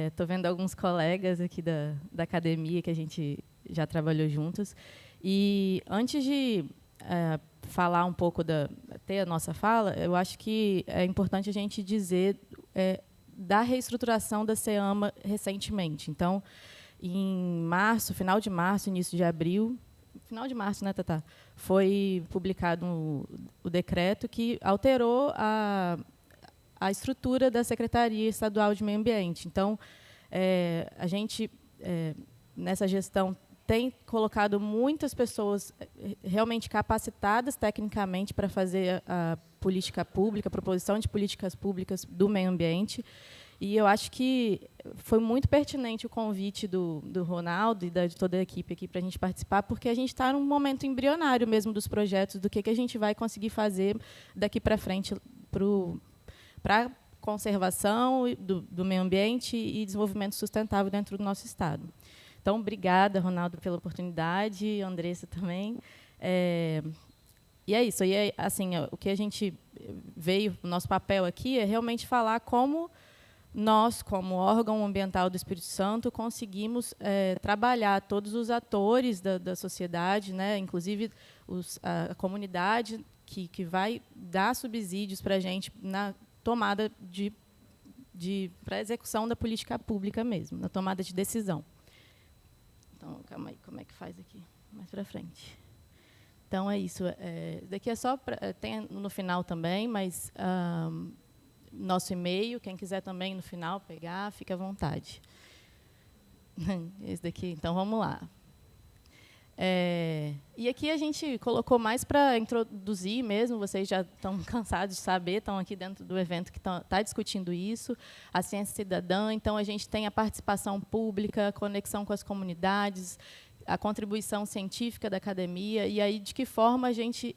estou vendo alguns colegas aqui da academia que a gente já trabalhou juntos. E antes de falar um pouco ter a nossa fala, eu acho que é importante a gente dizer da reestruturação da SEAMA recentemente. Então, em março, final de março, início de abril, final de março, né, Tatá? Foi publicado o decreto que alterou a estrutura da Secretaria Estadual de Meio Ambiente. Então, a gente, nessa gestão, tem colocado muitas pessoas realmente capacitadas tecnicamente para fazer a política pública, a proposição de políticas públicas do meio ambiente. E eu acho que foi muito pertinente o convite do Ronaldo e de toda a equipe aqui para a gente participar, porque a gente está num momento embrionário mesmo dos projetos, do que a gente vai conseguir fazer daqui para frente para a conservação do meio ambiente e desenvolvimento sustentável dentro do nosso Estado. Então, obrigada, Ronaldo, pela oportunidade, Andressa também. E é isso. E assim, o que a gente veio, o nosso papel aqui é realmente falar como nós, como órgão ambiental do Espírito Santo, conseguimos trabalhar todos os atores da sociedade, né, inclusive a comunidade, que vai dar subsídios para a gente na tomada para a execução da política pública mesmo, na tomada de decisão. Então, calma aí, como é que faz aqui? Mais para frente. Então, é isso. Daqui é só tem no final também, mas nosso e-mail, quem quiser também no final pegar, fique à vontade. Esse daqui, então vamos lá. E aqui a gente colocou mais para introduzir mesmo, vocês já estão cansados de saber, estão aqui dentro do evento que está discutindo isso, a ciência cidadã. Então, a gente tem a participação pública, a conexão com as comunidades, a contribuição científica da academia, e aí de que forma a gente,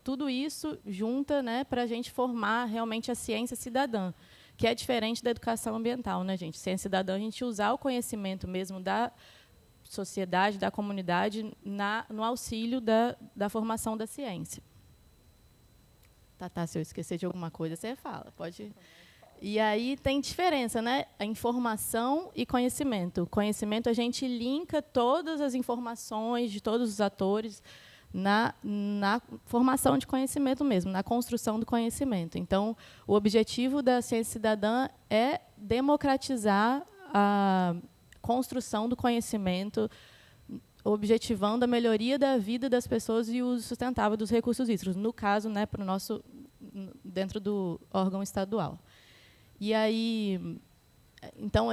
tudo isso junta, né, para a gente formar realmente a ciência cidadã, que é diferente da educação ambiental, né, gente? Ciência cidadã, a gente usar o conhecimento mesmo da sociedade, da comunidade, no auxílio da formação da ciência. Tá, se eu esquecer de alguma coisa, você fala, pode. E aí tem diferença, né? A informação e conhecimento. O conhecimento, a gente linka todas as informações de todos os atores na formação de conhecimento mesmo, na construção do conhecimento. Então, o objetivo da ciência cidadã é democratizar a construção do conhecimento objetivando a melhoria da vida das pessoas e o uso sustentável dos recursos hídricos, no caso, né, para o nosso, dentro do órgão estadual. E aí, então,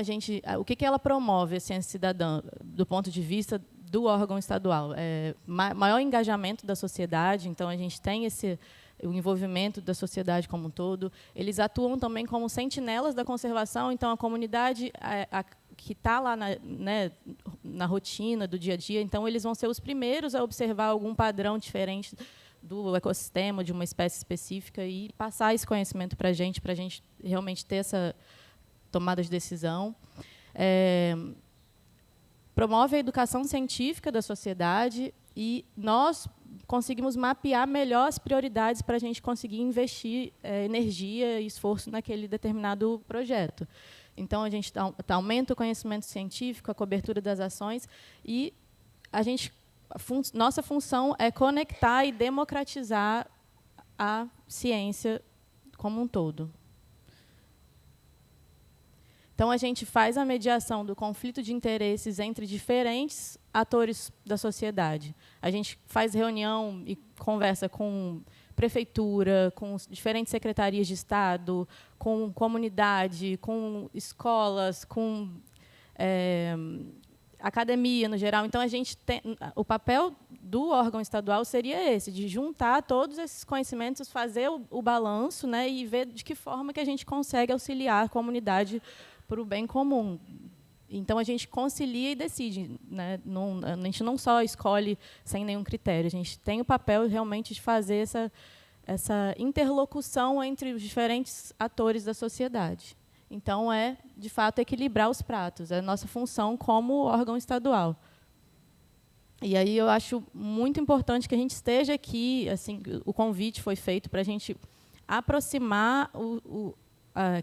o que ela promove, a ciência cidadã, do ponto de vista do órgão estadual? Maior engajamento da sociedade, então a gente tem o envolvimento da sociedade como um todo. Eles atuam também como sentinelas da conservação, então a comunidade que está lá na rotina do dia a dia, então eles vão ser os primeiros a observar algum padrão diferente do ecossistema, de uma espécie específica, e passar esse conhecimento para a gente realmente ter essa tomada de decisão. Promove a educação científica da sociedade, e nós conseguimos mapear melhor as prioridades para a gente conseguir investir energia e esforço naquele determinado projeto. Então, a gente aumenta o conhecimento científico, a cobertura das ações, e nossa função é conectar e democratizar a ciência como um todo. Então, a gente faz a mediação do conflito de interesses entre diferentes atores da sociedade. A gente faz reunião e conversa com prefeitura, com diferentes secretarias de Estado, com comunidade, com escolas, com academia, no geral. Então, o papel do órgão estadual seria esse, de juntar todos esses conhecimentos, fazer o balanço, né, e ver de que forma que a gente consegue auxiliar a comunidade para o bem comum. Então, a gente concilia e decide, né? A gente não só escolhe sem nenhum critério, a gente tem o papel realmente de fazer essa interlocução entre os diferentes atores da sociedade. Então, de fato, equilibrar os pratos. É a nossa função como órgão estadual. E aí eu acho muito importante que a gente esteja aqui, assim, o convite foi feito para a gente aproximar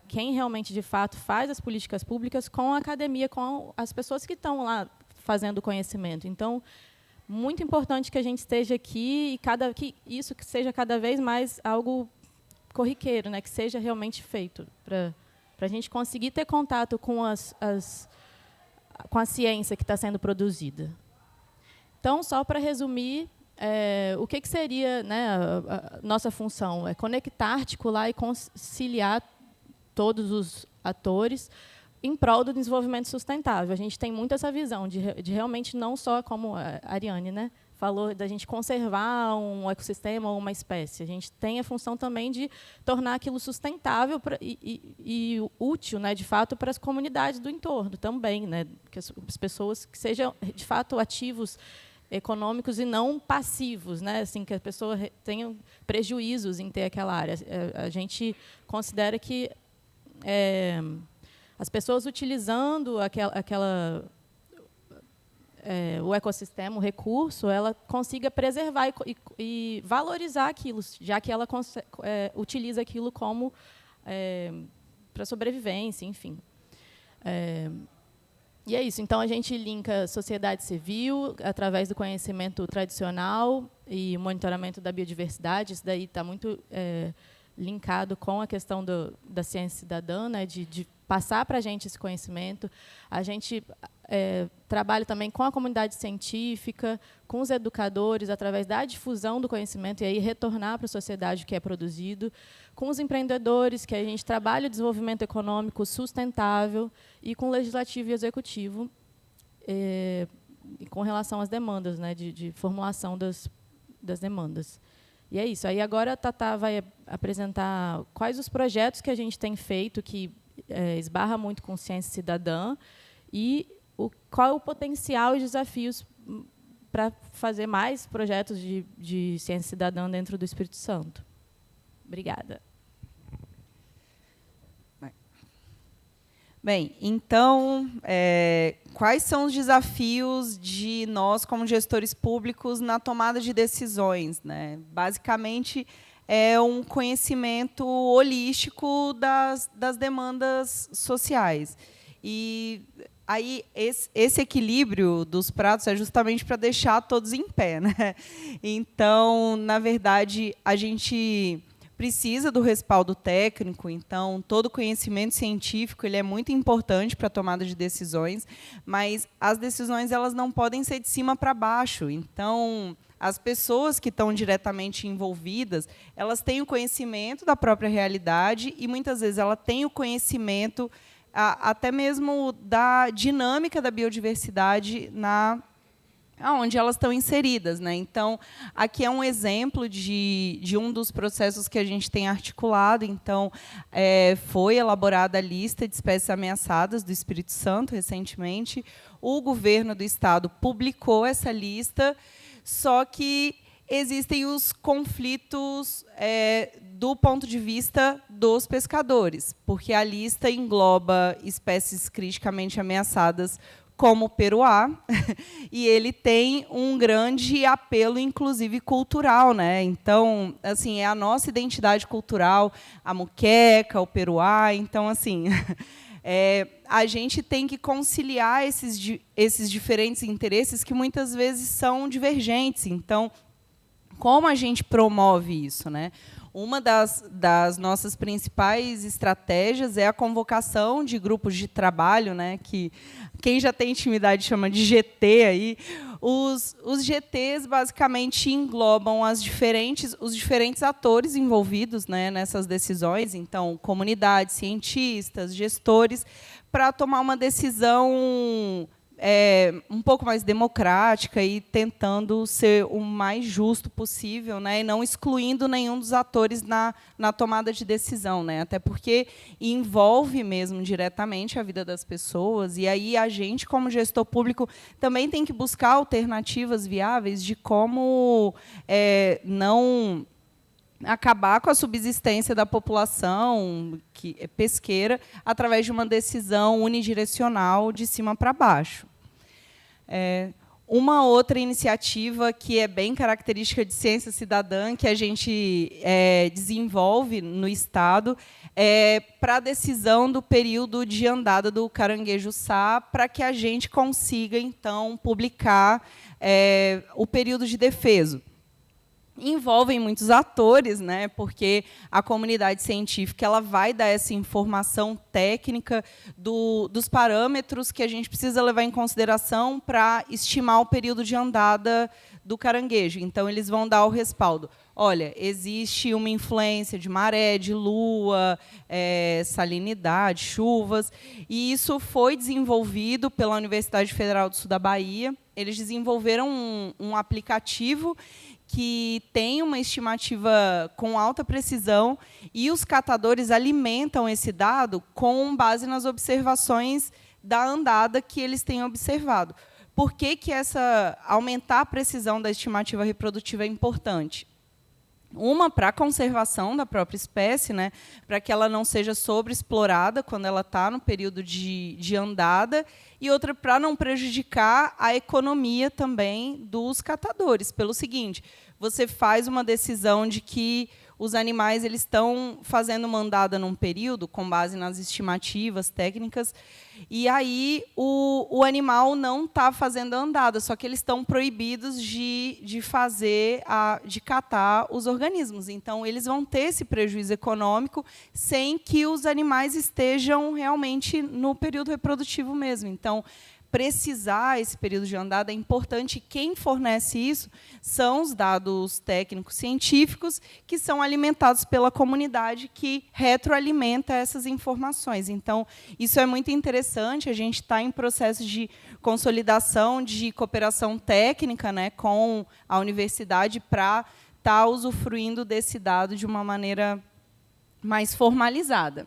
quem realmente, de fato, faz as políticas públicas com a academia, com as pessoas que estão lá fazendo o conhecimento. Então, muito importante que a gente esteja aqui e que isso que seja cada vez mais algo corriqueiro, né, que seja realmente feito, para a gente conseguir ter contato com com a ciência que está sendo produzida. Então, só para resumir, o que seria, né, a nossa função? É conectar, articular e conciliar todos os atores em prol do desenvolvimento sustentável. A gente tem muito essa visão de realmente não só, como a Ariane, né, falou, da gente conservar um ecossistema ou uma espécie. A gente tem a função também de tornar aquilo sustentável e útil, né, de fato, para as comunidades do entorno também, né, que as pessoas que sejam, de fato, ativos econômicos e não passivos, né, assim, que a pessoa tenha prejuízos em ter aquela área. A gente considera que as pessoas utilizando o ecossistema, o recurso, ela consiga preservar e valorizar aquilo, já que ela utiliza aquilo como para sobrevivência, enfim. E é isso. Então, a gente linka sociedade civil através do conhecimento tradicional e monitoramento da biodiversidade. Isso daí está muito linkado com a questão da ciência cidadã, né, de passar para a gente esse conhecimento. A gente trabalha também com a comunidade científica, com os educadores, através da difusão do conhecimento, e aí retornar para a sociedade o que é produzido, com os empreendedores, que a gente trabalha o desenvolvimento econômico sustentável, e com o legislativo e executivo, com relação às demandas, né, de formulação das demandas. E é isso. Aí agora a Tatá vai apresentar quais os projetos que a gente tem feito, que esbarra muito com ciência cidadã, e qual é o potencial e desafios para fazer mais projetos de ciência cidadã dentro do Espírito Santo. Obrigada. Bem, então, quais são os desafios de nós, como gestores públicos, na tomada de decisões, né? Basicamente, é um conhecimento holístico das demandas sociais. E aí, esse equilíbrio dos pratos é justamente para deixar todos em pé, né? Então, na verdade, a gente precisa do respaldo técnico, então todo conhecimento científico ele é muito importante para a tomada de decisões, mas as decisões elas não podem ser de cima para baixo. Então, as pessoas que estão diretamente envolvidas, elas têm o conhecimento da própria realidade e, muitas vezes, ela tem o conhecimento até mesmo da dinâmica da biodiversidade onde elas estão inseridas, né? Então, aqui é um exemplo de um dos processos que a gente tem articulado. Então, foi elaborada a lista de espécies ameaçadas do Espírito Santo recentemente. O governo do estado publicou essa lista, só que existem os conflitos do ponto de vista dos pescadores, porque a lista engloba espécies criticamente ameaçadas como o peruá, e ele tem um grande apelo, inclusive, cultural, né? Então, assim, é a nossa identidade cultural, a muqueca, o peruá. Então, assim, a gente tem que conciliar esses diferentes interesses que, muitas vezes, são divergentes. Então, como a gente promove isso, né? Uma das nossas principais estratégias é a convocação de grupos de trabalho, né, que quem já tem intimidade chama de GT. Aí. Os GTs, basicamente, englobam os diferentes atores envolvidos, né, nessas decisões, então, comunidades, cientistas, gestores, para tomar uma decisão um pouco mais democrática e tentando ser o mais justo possível, né, e não excluindo nenhum dos atores na tomada de decisão, né, até porque envolve mesmo diretamente a vida das pessoas, e aí a gente, como gestor público, também tem que buscar alternativas viáveis de como não acabar com a subsistência da população que é pesqueira através de uma decisão unidirecional de cima para baixo. Uma outra iniciativa que é bem característica de ciência cidadã, que a gente desenvolve no Estado, é para a decisão do período de andada do caranguejo-sá, para que a gente consiga, então, publicar o período de defeso. Envolvem muitos atores, né, porque a comunidade científica ela vai dar essa informação técnica dos parâmetros que a gente precisa levar em consideração para estimar o período de andada do caranguejo. Então, eles vão dar o respaldo. Olha, existe uma influência de maré, de lua, salinidade, chuvas, e isso foi desenvolvido pela Universidade Federal do Sul da Bahia. Eles desenvolveram um aplicativo que tem uma estimativa com alta precisão, e os catadores alimentam esse dado com base nas observações da andada que eles têm observado. Por que aumentar a precisão da estimativa reprodutiva é importante? Uma, para a conservação da própria espécie, né, para que ela não seja sobreexplorada quando ela está no período de andada, e outra, para não prejudicar a economia também dos catadores. Pelo seguinte, você faz uma decisão de que os animais eles estão fazendo uma andada num período, com base nas estimativas técnicas, e aí o animal não está fazendo a andada, só que eles estão proibidos de catar os organismos. Então, eles vão ter esse prejuízo econômico sem que os animais estejam realmente no período reprodutivo mesmo. Então, precisar esse período de andada é importante. Quem fornece isso são os dados técnicos científicos, que são alimentados pela comunidade, que retroalimenta essas informações. Então, isso é muito interessante. A gente está em processo de consolidação de cooperação técnica, né, com a universidade para estar usufruindo desse dado de uma maneira mais formalizada.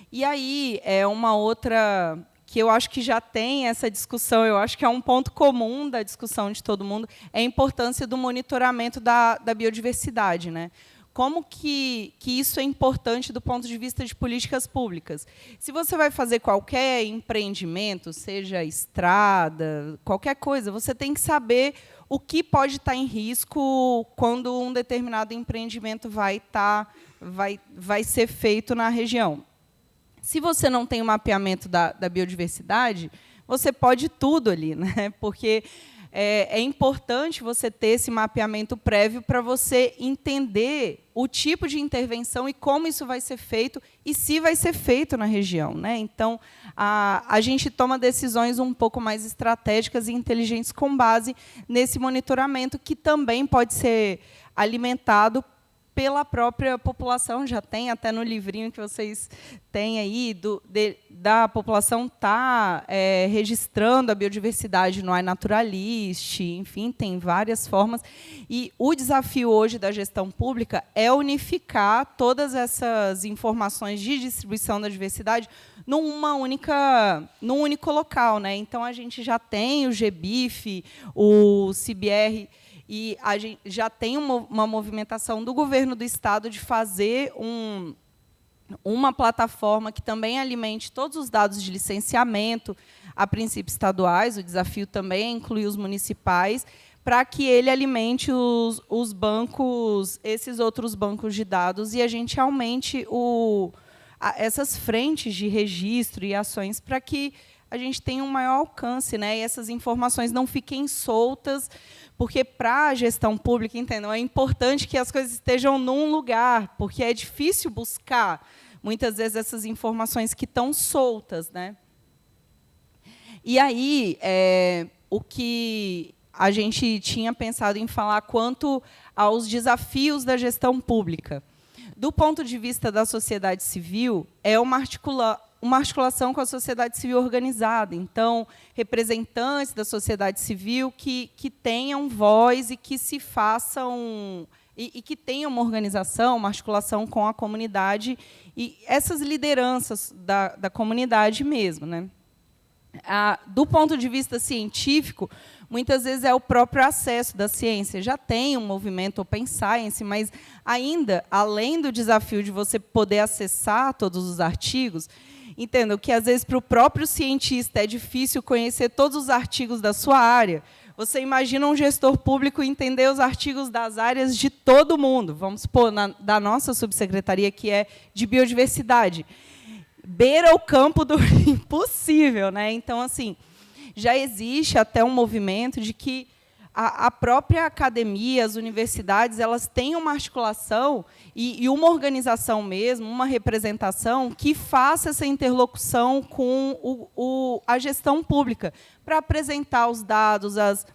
E aí, uma outra que eu acho que já tem essa discussão, eu acho que é um ponto comum da discussão de todo mundo, é a importância do monitoramento da biodiversidade, né? Como que isso é importante do ponto de vista de políticas públicas? Se você vai fazer qualquer empreendimento, seja estrada, qualquer coisa, você tem que saber o que pode estar em risco quando um determinado empreendimento vai ser feito na região. Se você não tem o mapeamento da biodiversidade, você pode tudo ali, né? Porque é importante você ter esse mapeamento prévio para você entender o tipo de intervenção e como isso vai ser feito e se vai ser feito na região, né? Então, a gente toma decisões um pouco mais estratégicas e inteligentes com base nesse monitoramento, que também pode ser alimentado pela própria população. Já tem até no livrinho que vocês têm aí, da população estar registrando a biodiversidade no iNaturalist, enfim, tem várias formas. E o desafio hoje da gestão pública é unificar todas essas informações de distribuição da diversidade num único local, né? Então, a gente já tem o GBIF, o CBR, e a gente já tem uma movimentação do governo do Estado de fazer uma plataforma que também alimente todos os dados de licenciamento, a princípio estaduais. O desafio também é incluir os municipais, para que ele alimente os bancos, esses outros bancos de dados, e a gente aumente essas frentes de registro e ações para que a gente tenha um maior alcance, né? E essas informações não fiquem soltas, porque, para a gestão pública, entendam, é importante que as coisas estejam num lugar, porque é difícil buscar, muitas vezes, essas informações que estão soltas, né? E aí, o que a gente tinha pensado em falar quanto aos desafios da gestão pública. Do ponto de vista da sociedade civil, é uma articulação com a sociedade civil organizada. Então, representantes da sociedade civil que tenham voz e que se façam, e que tenham uma organização, uma articulação com a comunidade, e essas lideranças da comunidade mesmo, né? Do ponto de vista científico, muitas vezes é o próprio acesso da ciência. Já tem um movimento Open Science, mas ainda, além do desafio de você poder acessar todos os artigos, entendo que, às vezes, para o próprio cientista é difícil conhecer todos os artigos da sua área. Você imagina um gestor público entender os artigos das áreas de todo mundo. Vamos supor, da nossa subsecretaria, que é de biodiversidade. Beira o campo do impossível, né? Então, assim, já existe até um movimento de que a própria academia, as universidades, elas têm uma articulação e uma organização mesmo, uma representação que faça essa interlocução com a gestão pública, para apresentar os dados, as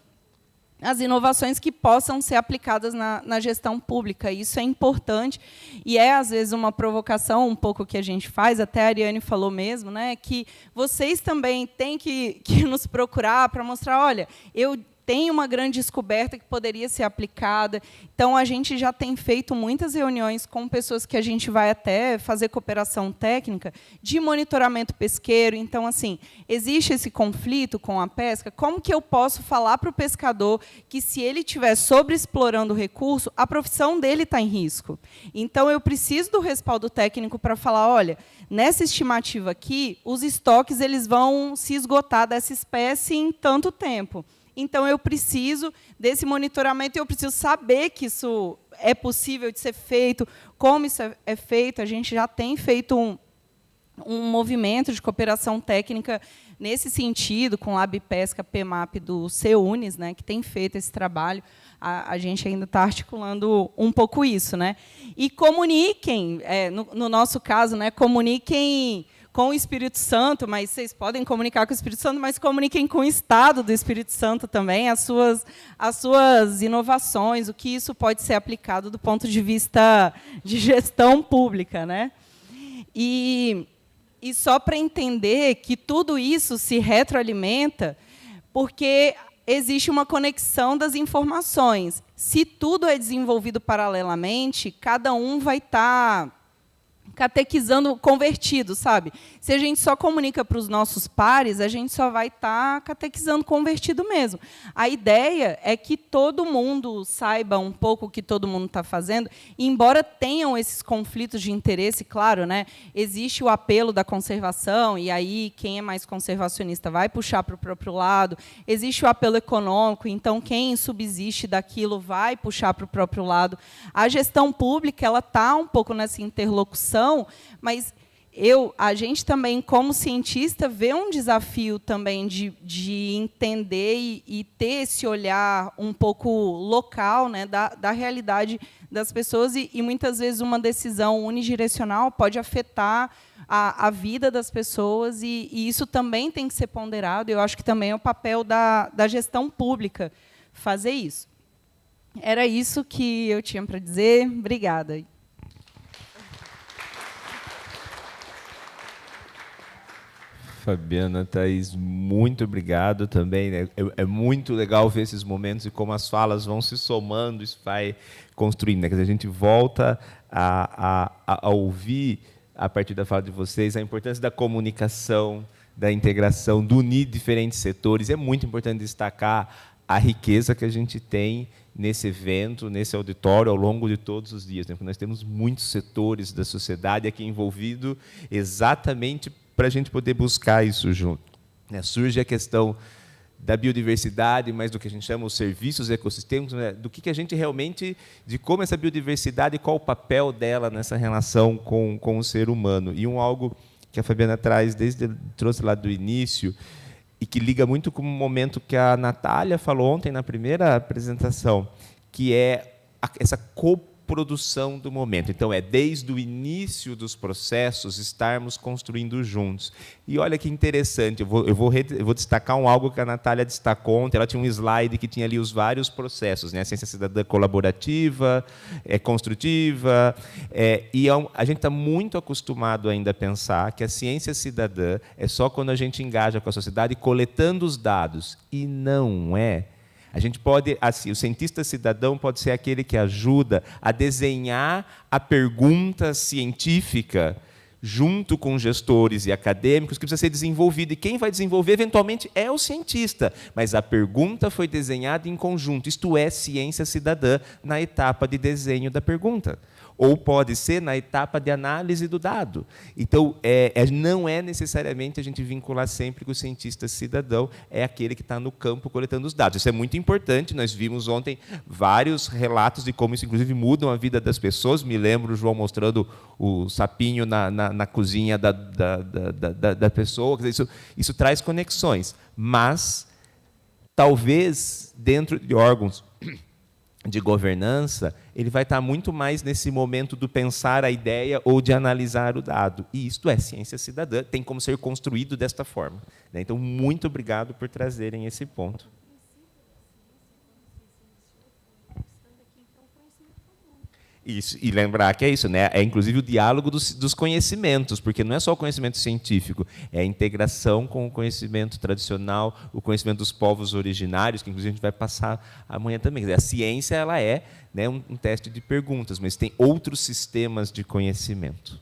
inovações que possam ser aplicadas na gestão pública. Isso é importante, e às vezes, uma provocação um pouco que a gente faz, até a Ariane falou mesmo, né, que vocês também têm que nos procurar para mostrar, olha, eu tenho uma grande descoberta que poderia ser aplicada. Então, a gente já tem feito muitas reuniões com pessoas que a gente vai até fazer cooperação técnica de monitoramento pesqueiro. Então, assim, existe esse conflito com a pesca. Como que eu posso falar para o pescador que, se ele estiver sobreexplorando o recurso, a profissão dele está em risco? Então, eu preciso do respaldo técnico para falar, olha, nessa estimativa aqui, os estoques eles vão se esgotar dessa espécie em tanto tempo. Então, eu preciso desse monitoramento e eu preciso saber que isso é possível de ser feito, como isso é feito. A gente já tem feito um movimento de cooperação técnica nesse sentido, com o Lab Pesca PMAP do CEUNES, né, que tem feito esse trabalho. A gente ainda está articulando um pouco isso, né? E comuniquem, no nosso caso, né, comuniquem com o Espírito Santo, mas vocês podem comunicar com o Espírito Santo, mas comuniquem com o Estado do Espírito Santo também, as suas inovações, o que isso pode ser aplicado do ponto de vista de gestão pública, né? E só para entender que tudo isso se retroalimenta, porque existe uma conexão das informações. Se tudo é desenvolvido paralelamente, cada um vai estar catequizando convertido, sabe? Se a gente só comunica para os nossos pares, a gente só vai estar catequizando convertido mesmo. A ideia é que todo mundo saiba um pouco o que todo mundo está fazendo, e, embora tenham esses conflitos de interesse, claro, né, existe o apelo da conservação, e aí quem é mais conservacionista vai puxar para o próprio lado, existe o apelo econômico, então quem subsiste daquilo vai puxar para o próprio lado. A gestão pública ela está um pouco nessa interlocução, mas a gente também, como cientista, vê um desafio também de entender e ter esse olhar um pouco local, né, da realidade das pessoas, e muitas vezes uma decisão unidirecional pode afetar a vida das pessoas, e isso também tem que ser ponderado. Eu acho que também é o papel da gestão pública fazer isso. Era isso que eu tinha para dizer. Obrigada. Fabiana, Thaís, muito obrigado também, né? É muito legal ver esses momentos e como as falas vão se somando, isso vai construindo, né? Quer dizer, a gente volta a ouvir, a partir da fala de vocês, a importância da comunicação, da integração, do unir diferentes setores. É muito importante destacar a riqueza que a gente tem nesse evento, nesse auditório, ao longo de todos os dias, né? Porque nós temos muitos setores da sociedade aqui envolvidos exatamente para a gente poder buscar isso junto, né? Surge a questão da biodiversidade, mas do que a gente chama os serviços ecossistêmicos, né? Do que a gente realmente, de como essa biodiversidade, qual o papel dela nessa relação com o ser humano. E algo que a Fabiana trouxe lá do início, e que liga muito com o momento que a Natália falou ontem na primeira apresentação, que é essa coprodução do momento. Então, é desde o início dos processos estarmos construindo juntos. E olha que interessante, eu vou destacar algo que a Natália destacou ontem. Ela tinha um slide que tinha ali os vários processos, né? A ciência cidadã colaborativa, construtiva, e a gente está muito acostumado ainda a pensar que a ciência cidadã é só quando a gente engaja com a sociedade coletando os dados, e não é. A gente pode, assim, o cientista cidadão pode ser aquele que ajuda a desenhar a pergunta científica junto com gestores e acadêmicos, que precisa ser desenvolvida. E quem vai desenvolver, eventualmente, é o cientista. Mas a pergunta foi desenhada em conjunto. Isto é ciência cidadã na etapa de desenho da pergunta. Ou pode ser na etapa de análise do dado. Então, não é necessariamente a gente vincular sempre que o cientista cidadão é aquele que está no campo coletando os dados. Isso é muito importante. Nós vimos ontem vários relatos de como isso, inclusive, muda a vida das pessoas. Me lembro o João mostrando o sapinho na cozinha da pessoa. Quer dizer, isso traz conexões. Mas, talvez, dentro de órgãos de governança, ele vai estar muito mais nesse momento do pensar a ideia ou de analisar o dado. E isto é ciência cidadã, tem como ser construído desta forma, né? Então, muito obrigado por trazerem esse ponto. Isso, e lembrar que é isso, né? É inclusive o diálogo dos conhecimentos, porque não é só o conhecimento científico, é a integração com o conhecimento tradicional, o conhecimento dos povos originários, que inclusive a gente vai passar amanhã também. Quer dizer, a ciência, ela é, né, um teste de perguntas, mas tem outros sistemas de conhecimento.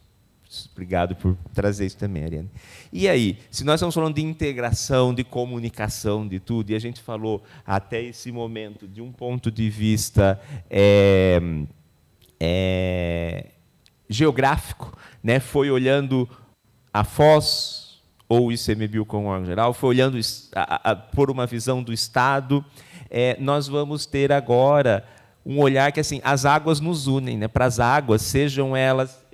Obrigado por trazer isso também, Ariane. E aí, se nós estamos falando de integração, de comunicação, de tudo, e a gente falou até esse momento de um ponto de vista geográfico, né? Foi olhando a Foz, ou o ICMBio como órgão geral, foi olhando por uma visão do Estado. Nós vamos ter agora um olhar que, assim, as águas nos unem, né? Para as águas, sejam elas...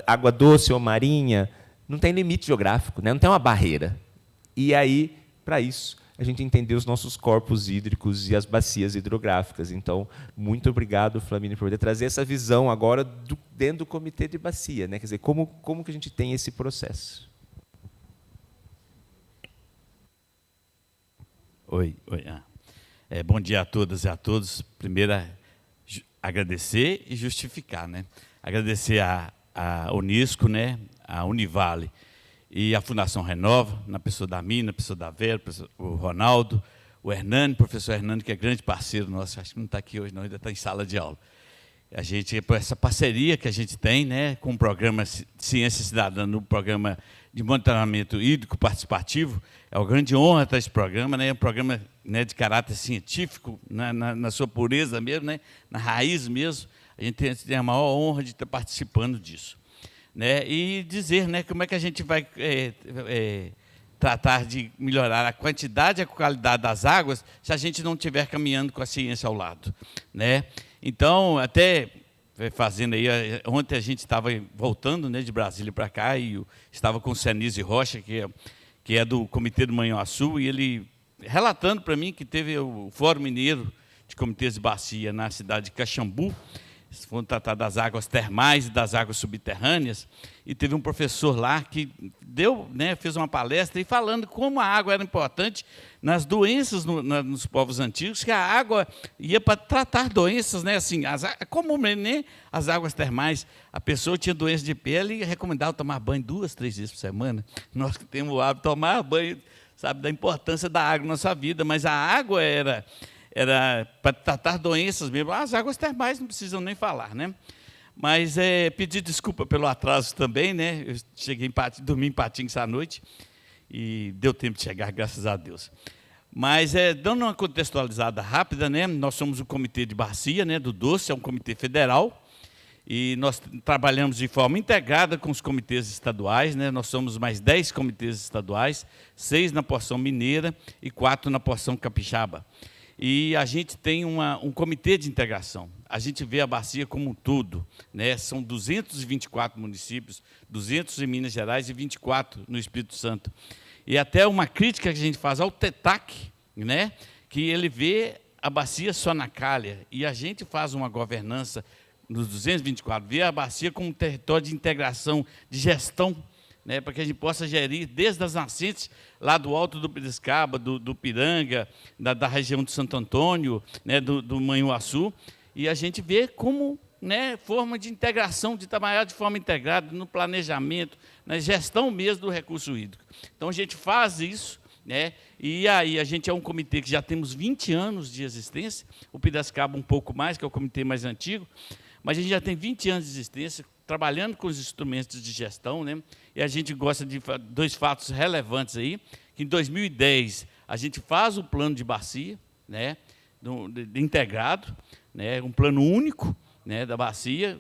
água doce ou marinha, não tem limite geográfico, né? Não tem uma barreira. E aí, para isso, a gente entender os nossos corpos hídricos e as bacias hidrográficas. Então, muito obrigado, Flamínio, por poder trazer essa visão agora dentro do comitê de bacia, né? Quer dizer, como que a gente tem esse processo? Oi. Bom dia a todas e a todos. Primeiro, agradecer e justificar, né? Agradecer a Unisco, né? A Univale e a Fundação Renova, na pessoa da Mina, na pessoa da Vera, o Ronaldo, o Hernani, professor Hernani, que é grande parceiro nosso, acho que não está aqui hoje, não, ainda está em sala de aula. A gente, por essa parceria que a gente tem, né, com o programa Ciência Cidadã, no programa de monitoramento hídrico participativo, é uma grande honra estar esse programa, né, é um programa, né, de caráter científico, na sua pureza mesmo, né, na raiz mesmo. A gente tem a maior honra de estar participando disso. Né, e dizer, né, como é que a gente vai tratar de melhorar a quantidade e a qualidade das águas se a gente não estiver caminhando com a ciência ao lado. Né? Então, até fazendo aí. Ontem a gente estava voltando, né, de Brasília para cá, e estava com o Senise Rocha, que é do Comitê do Manhuaçu, e ele relatando para mim que teve o Fórum Mineiro de Comitês de Bacia na cidade de Caxambu. Foram tratar das águas termais e das águas subterrâneas, e teve um professor lá que fez uma palestra e falando como a água era importante nas doenças nos povos antigos, que a água ia para tratar doenças, né? Assim, como, né? As águas termais, a pessoa tinha doença de pele e recomendava tomar banho 2, 3 vezes por semana. Nós que temos o hábito de tomar banho, sabe da importância da água na nossa vida, mas a água era para tratar doenças mesmo. As águas termais não precisam nem falar, né? Mas pedir desculpa pelo atraso também, né? Eu cheguei dormi em Patinhos à noite e deu tempo de chegar, graças a Deus. Mas, dando uma contextualizada rápida, né? Nós somos o Comitê de Bacia, né, do Doce, é um comitê federal, e nós trabalhamos de forma integrada com os comitês estaduais, né? Nós somos mais 10 comitês estaduais, 6 na porção mineira e 4 na porção capixaba. E a gente tem um comitê de integração. A gente vê a bacia como um todo, né? São 224 municípios, 200 em Minas Gerais e 24 no Espírito Santo. E até uma crítica que a gente faz ao TETAC, né? Que ele vê a bacia só na calha, e a gente faz uma governança nos 224, vê a bacia como um território de integração, de gestão, né, para que a gente possa gerir desde as nascentes lá do Alto do Piracicaba, do Piranga, da região de Santo Antônio, né, do Manhuaçu, e a gente vê como, né, forma de integração, de trabalhar de forma integrada no planejamento, na gestão mesmo do recurso hídrico. Então, a gente faz isso, né, e aí a gente é um comitê que já temos 20 anos de existência, o Piracicaba um pouco mais, que é o comitê mais antigo, mas a gente já tem 20 anos de existência, trabalhando com os instrumentos de gestão, né? E a gente gosta de 2 fatos relevantes aí, que em 2010 a gente faz o plano de bacia, né? Integrado, né? Um plano único, né, da bacia,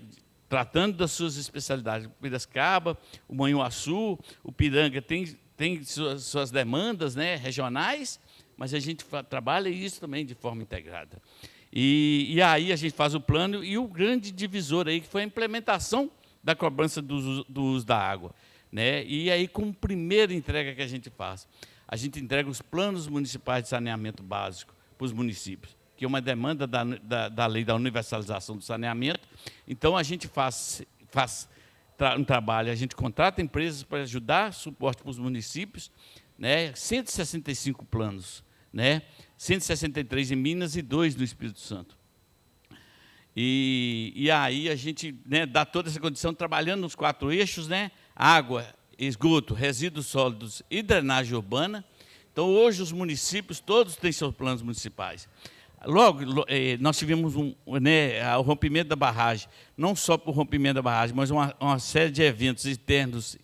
tratando das suas especialidades. O Piracicaba, o Manhuaçu, o Piranga tem suas demandas, né, regionais, mas a gente trabalha isso também de forma integrada. E aí a gente faz o plano, e o grande divisor aí, que foi a implementação da cobrança do uso da água, né? E aí, como primeira entrega que a gente faz, a gente entrega os planos municipais de saneamento básico para os municípios, que é uma demanda da lei da universalização do saneamento. Então, a gente faz um trabalho, a gente contrata empresas para ajudar suporte para os municípios, né? 165 planos, né? 163 em Minas e 2 no Espírito Santo. E aí a gente, né, dá toda essa condição trabalhando nos 4 eixos, né? Água, esgoto, resíduos sólidos e drenagem urbana. Então, hoje, os municípios todos têm seus planos municipais. Logo, nós tivemos o rompimento da barragem, não só por rompimento da barragem, mas uma série de eventos internos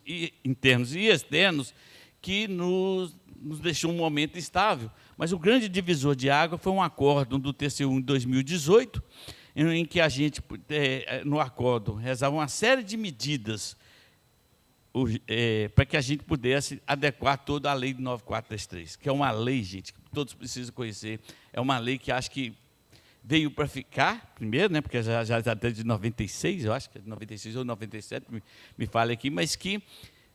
e externos que nos deixou um momento instável. Mas o grande divisor de água foi um acórdão do TCU em 2018, em que a gente, no acórdão, rezava uma série de medidas para que a gente pudesse adequar toda a lei de 9433, que é uma lei, gente, que todos precisam conhecer. É uma lei que acho que veio para ficar, primeiro, né, porque já é de 96, eu acho que é de 96 ou 97, me fale aqui, mas que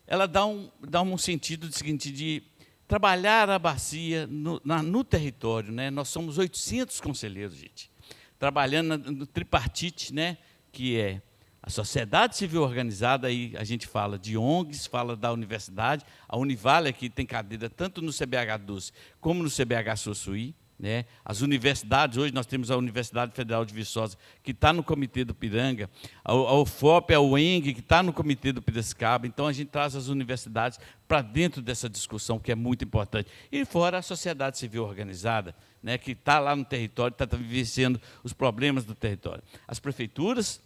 ela dá um sentido seguinte, de trabalhar a bacia no território, né? Nós somos 800 conselheiros, gente, trabalhando no tripartite, né? Que é a sociedade civil organizada, aí a gente fala de ONGs, fala da universidade, a Univale aqui tem cadeira tanto no CBH Doce como no CBH Sossuí, né? As universidades, hoje nós temos a Universidade Federal de Viçosa, que está no Comitê do Piranga, a UFOP, a UENG, que está no Comitê do Piracicaba. Então, a gente traz as universidades para dentro dessa discussão, que é muito importante. E fora a sociedade civil organizada, né, que está lá no território, está vivenciando os problemas do território. As prefeituras,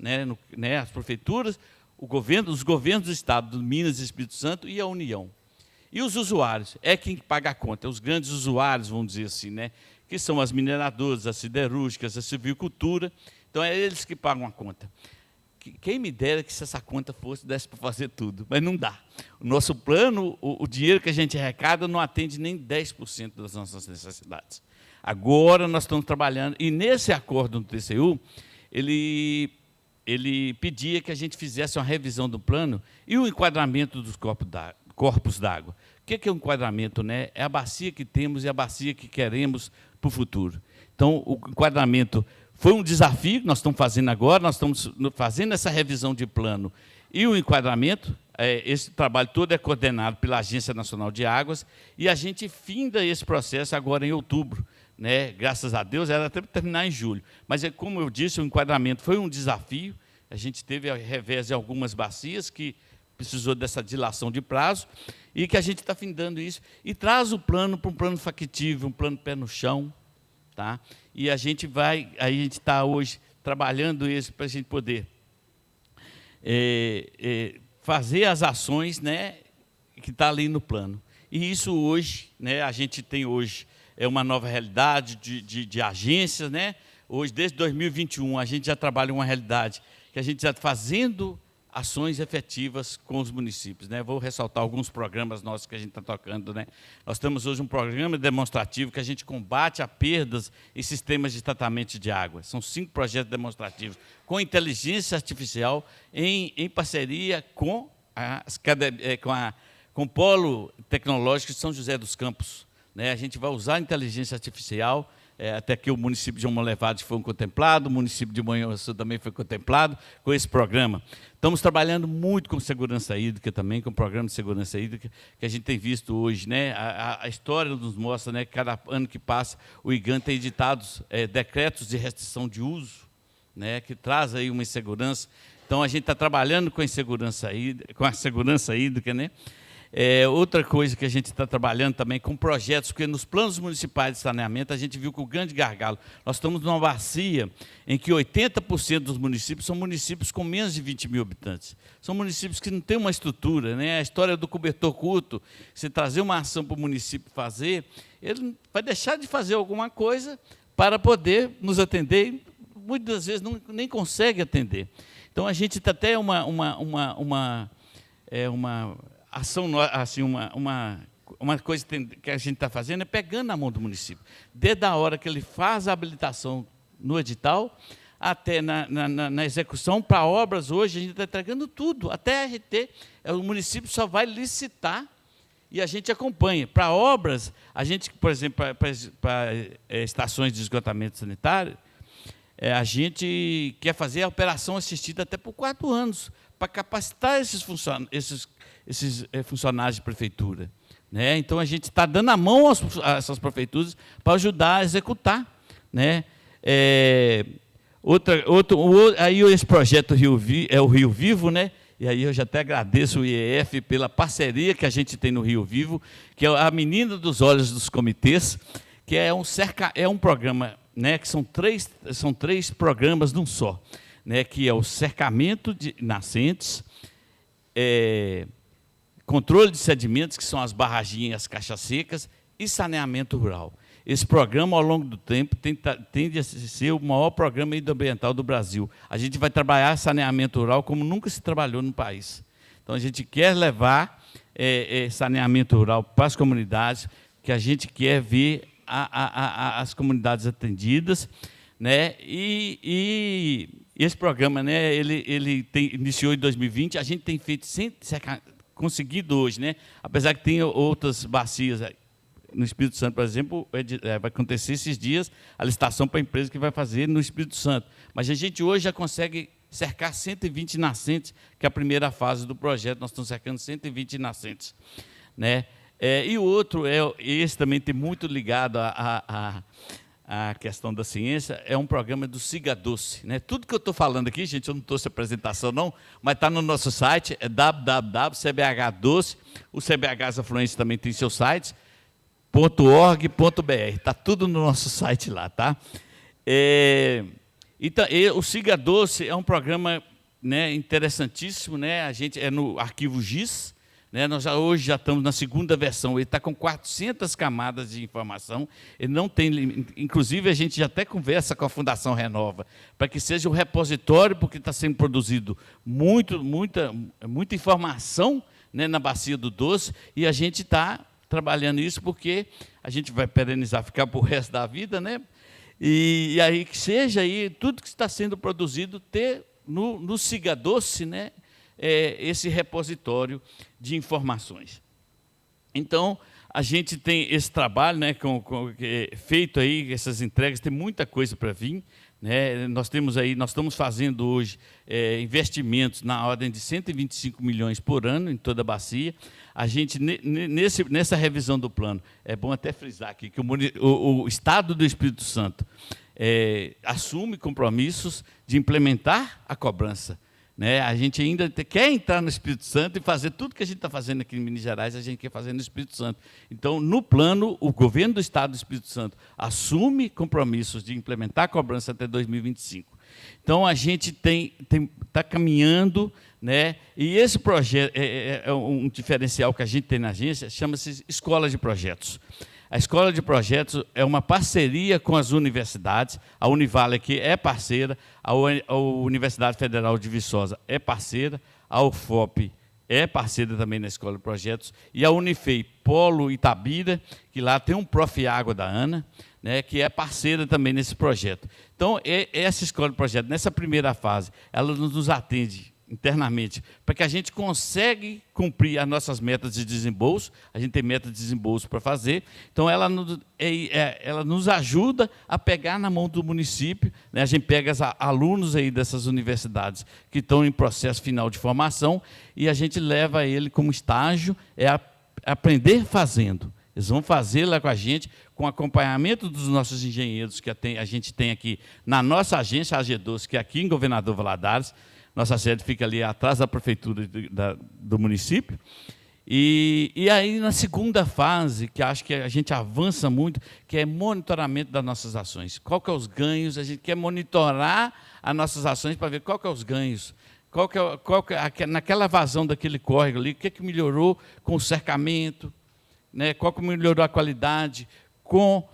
as prefeituras, os governos do Estado, do Minas e Espírito Santo, e a União. E os usuários, é quem paga a conta, os grandes usuários, vamos dizer assim, né, que são as mineradoras, as siderúrgicas, a silvicultura. Então, é eles que pagam a conta. Quem me dera que se essa conta desse para fazer tudo, mas não dá. O nosso plano, o dinheiro que a gente arrecada não atende nem 10% das nossas necessidades. Agora nós estamos trabalhando, e nesse acordo do TCU, ele ele pedia que a gente fizesse uma revisão do plano e o enquadramento dos corpos d'água. O que é o enquadramento, né? É a bacia que temos e a bacia que queremos para o futuro. Então, o enquadramento foi um desafio que nós estamos fazendo agora, nós estamos fazendo essa revisão de plano e o enquadramento. Esse trabalho todo é coordenado pela Agência Nacional de Águas e a gente finda esse processo agora em outubro. Né? Graças a Deus, era até para terminar em julho. Mas, como eu disse, o enquadramento foi um desafio. A gente teve, ao revés de algumas bacias, que precisou dessa dilação de prazo, e que a gente está findando isso, e traz o plano para um plano factível, um plano pé no chão. Tá? E a gente está hoje trabalhando isso para a gente poder fazer as ações, né, que está ali no plano. E isso hoje, né, a gente tem hoje uma nova realidade de agências, né? Hoje, desde 2021, a gente já trabalha uma realidade que a gente já está fazendo ações efetivas com os municípios, né? Vou ressaltar alguns programas nossos que a gente está tocando, né? Nós temos hoje um programa demonstrativo que a gente combate a perdas em sistemas de tratamento de água. São 5 projetos demonstrativos com inteligência artificial em parceria com o Polo Tecnológico de São José dos Campos. A gente vai usar a inteligência artificial, até que o município de Almolevade foi contemplado, o município de Manhuaçu também foi contemplado com esse programa. Estamos trabalhando muito com segurança hídrica também, com o programa de segurança hídrica, que a gente tem visto hoje. Né? A história nos mostra, né, que cada ano que passa, o IGAN tem editados decretos de restrição de uso, né, que traz aí uma insegurança. Então, a gente está trabalhando com a segurança hídrica, né? Outra coisa que a gente está trabalhando também com projetos, porque nos planos municipais de saneamento a gente viu que o grande gargalo, nós estamos numa bacia em que 80% dos municípios são municípios com menos de 20 mil habitantes. São municípios que não têm uma estrutura, né? A história do cobertor curto, se trazer uma ação para o município fazer, ele vai deixar de fazer alguma coisa para poder nos atender e muitas vezes nem consegue atender. Então, a gente está até uma ação, assim, uma coisa que a gente está fazendo é pegando na mão do município. Desde a hora que ele faz a habilitação no edital, até na execução, para obras hoje, a gente está entregando tudo, até a RT, o município só vai licitar e a gente acompanha. Para obras, a gente, por exemplo, para estações de esgotamento sanitário, a gente quer fazer a operação assistida até por 4 anos, para capacitar esses funcionários de prefeitura. Né? Então, a gente está dando a mão a essas prefeituras para ajudar a executar. Né? Aí esse projeto é o Rio Vivo, né? E aí eu já até agradeço o IEF pela parceria que a gente tem no Rio Vivo, que é a menina dos olhos dos comitês, que é um programa, né, que são três programas num só, né, que é o cercamento de nascentes, controle de sedimentos, que são as barraginhas e as caixas secas, e saneamento rural. Esse programa, ao longo do tempo, tende a ser o maior programa hidroambiental do Brasil. A gente vai trabalhar saneamento rural como nunca se trabalhou no país. Então, a gente quer levar saneamento rural para as comunidades, que a gente quer ver as comunidades atendidas, né? E esse programa, né, ele iniciou em 2020, a gente tem feito conseguido hoje, né? Apesar que tem outras bacias no Espírito Santo, por exemplo, vai acontecer esses dias a licitação para a empresa que vai fazer no Espírito Santo. Mas a gente hoje já consegue cercar 120 nascentes, que é a primeira fase do projeto, nós estamos cercando 120 nascentes. Né? E o outro, esse também tem muito ligado à questão da ciência, é um programa do Siga Doce. Né? Tudo que eu estou falando aqui, gente, eu não trouxe apresentação não, mas está no nosso site, é www.cbhdoce, o CBH Afluentes também tem seu site, .org.br, está tudo no nosso site lá, tá? Então, o Siga Doce é um programa, né, interessantíssimo, né? A gente é no arquivo GIS, né? Nós hoje já estamos na segunda versão, ele está com 400 camadas de informação, ele não tem, inclusive a gente já até conversa com a Fundação Renova, para que seja um repositório, porque está sendo produzido muita informação, né, na Bacia do Doce, e a gente está trabalhando isso porque a gente vai perenizar, ficar para o resto da vida, né? E aí que seja aí tudo que está sendo produzido ter no Siga Doce, né, esse repositório de informações. Então, a gente tem esse trabalho, né, feito aí, essas entregas, tem muita coisa para vir. Né? Nós estamos fazendo hoje investimentos na ordem de 125 milhões por ano em toda a bacia. A gente, nessa revisão do plano, é bom até frisar aqui que o Estado do Espírito Santo assume compromissos de implementar a cobrança. Né? A gente ainda quer entrar no Espírito Santo e fazer tudo que a gente está fazendo aqui em Minas Gerais, a gente quer fazer no Espírito Santo. Então, no plano, o governo do Estado do Espírito Santo assume compromissos de implementar a cobrança até 2025. Então, a gente está caminhando, né? E esse projeto é um diferencial que a gente tem na agência, chama-se Escola de Projetos. A Escola de Projetos é uma parceria com as universidades. A Univale aqui é parceira, a Universidade Federal de Viçosa é parceira, a UFOP é parceira também na Escola de Projetos, e a Unifei Polo Itabira, que lá tem um Prof. Água da Ana, né, que é parceira também nesse projeto. Então, essa Escola de Projetos, nessa primeira fase, ela nos atende internamente, para que a gente consiga cumprir as nossas metas de desembolso. A gente tem meta de desembolso para fazer, então ela nos ajuda a pegar na mão do município, né? A gente pega alunos aí dessas universidades que estão em processo final de formação e a gente leva ele como estágio, aprender fazendo. Eles vão fazer lá com a gente, com acompanhamento dos nossos engenheiros que a gente tem aqui na nossa agência, a AG12, que é aqui em Governador Valadares. Nossa sede fica ali atrás da prefeitura do município. E aí, na segunda fase, que acho que a gente avança muito, que é monitoramento das nossas ações. Qual que é os ganhos? A gente quer monitorar as nossas ações para ver qual que é os ganhos. Naquela vazão daquele córrego ali, o que melhorou com o cercamento, né? Qual que melhorou a qualidade com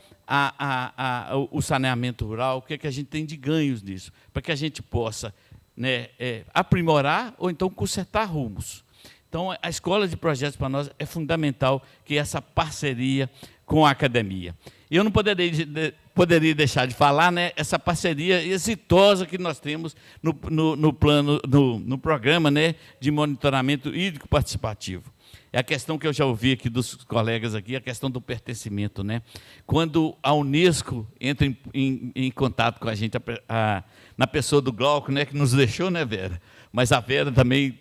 o saneamento rural, o que a gente tem de ganhos nisso, para que a gente possa, né, aprimorar ou então consertar rumos. Então, a Escola de Projetos para nós é fundamental, que é essa parceria com a academia. E eu não poderia deixar de falar, né, essa parceria exitosa que nós temos no programa, né, de monitoramento hídrico participativo. É a questão que eu já ouvi aqui dos colegas aqui, a questão do pertencimento, né? Quando a Unesco entra em contato com a gente, na pessoa do Glauco, né, que nos deixou, né, Vera? Mas a Vera também,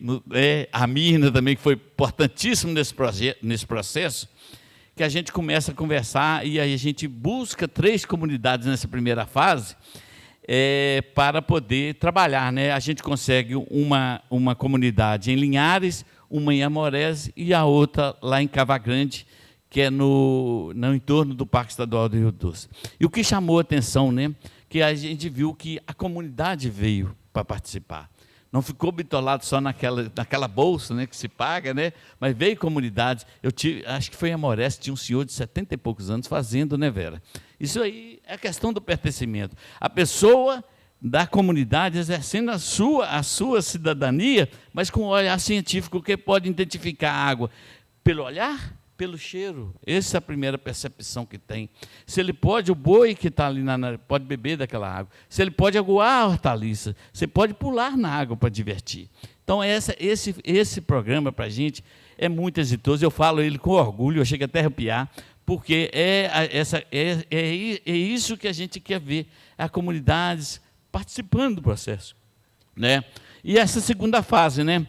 a Mirna também, que foi importantíssimo nesse processo, que a gente começa a conversar e aí a gente busca 3 comunidades nessa primeira fase para poder trabalhar, né? A gente consegue uma comunidade em Linhares, uma em Amorés e a outra lá em Cavagrande, que é no entorno do Parque Estadual do Rio Doce. E o que chamou a atenção, né, que a gente viu que a comunidade veio para participar. Não ficou bitolado só naquela bolsa, né, que se paga, né, mas veio comunidade. Acho que foi em Amorés, tinha um senhor de 70 e poucos anos fazendo, né, Vera? Isso aí é a questão do pertencimento. A pessoa da comunidade exercendo a sua cidadania, mas com um olhar científico, que pode identificar a água pelo olhar, pelo cheiro. Essa é a primeira percepção que tem. Se ele pode, o boi que está ali pode beber daquela água. Se ele pode aguar a hortaliça, você pode pular na água para divertir. Então, esse programa, para a gente, é muito exitoso. Eu falo ele com orgulho, eu chego até a arrepiar, porque é isso que a gente quer ver, a comunidades participando do processo, né? E essa segunda fase, né,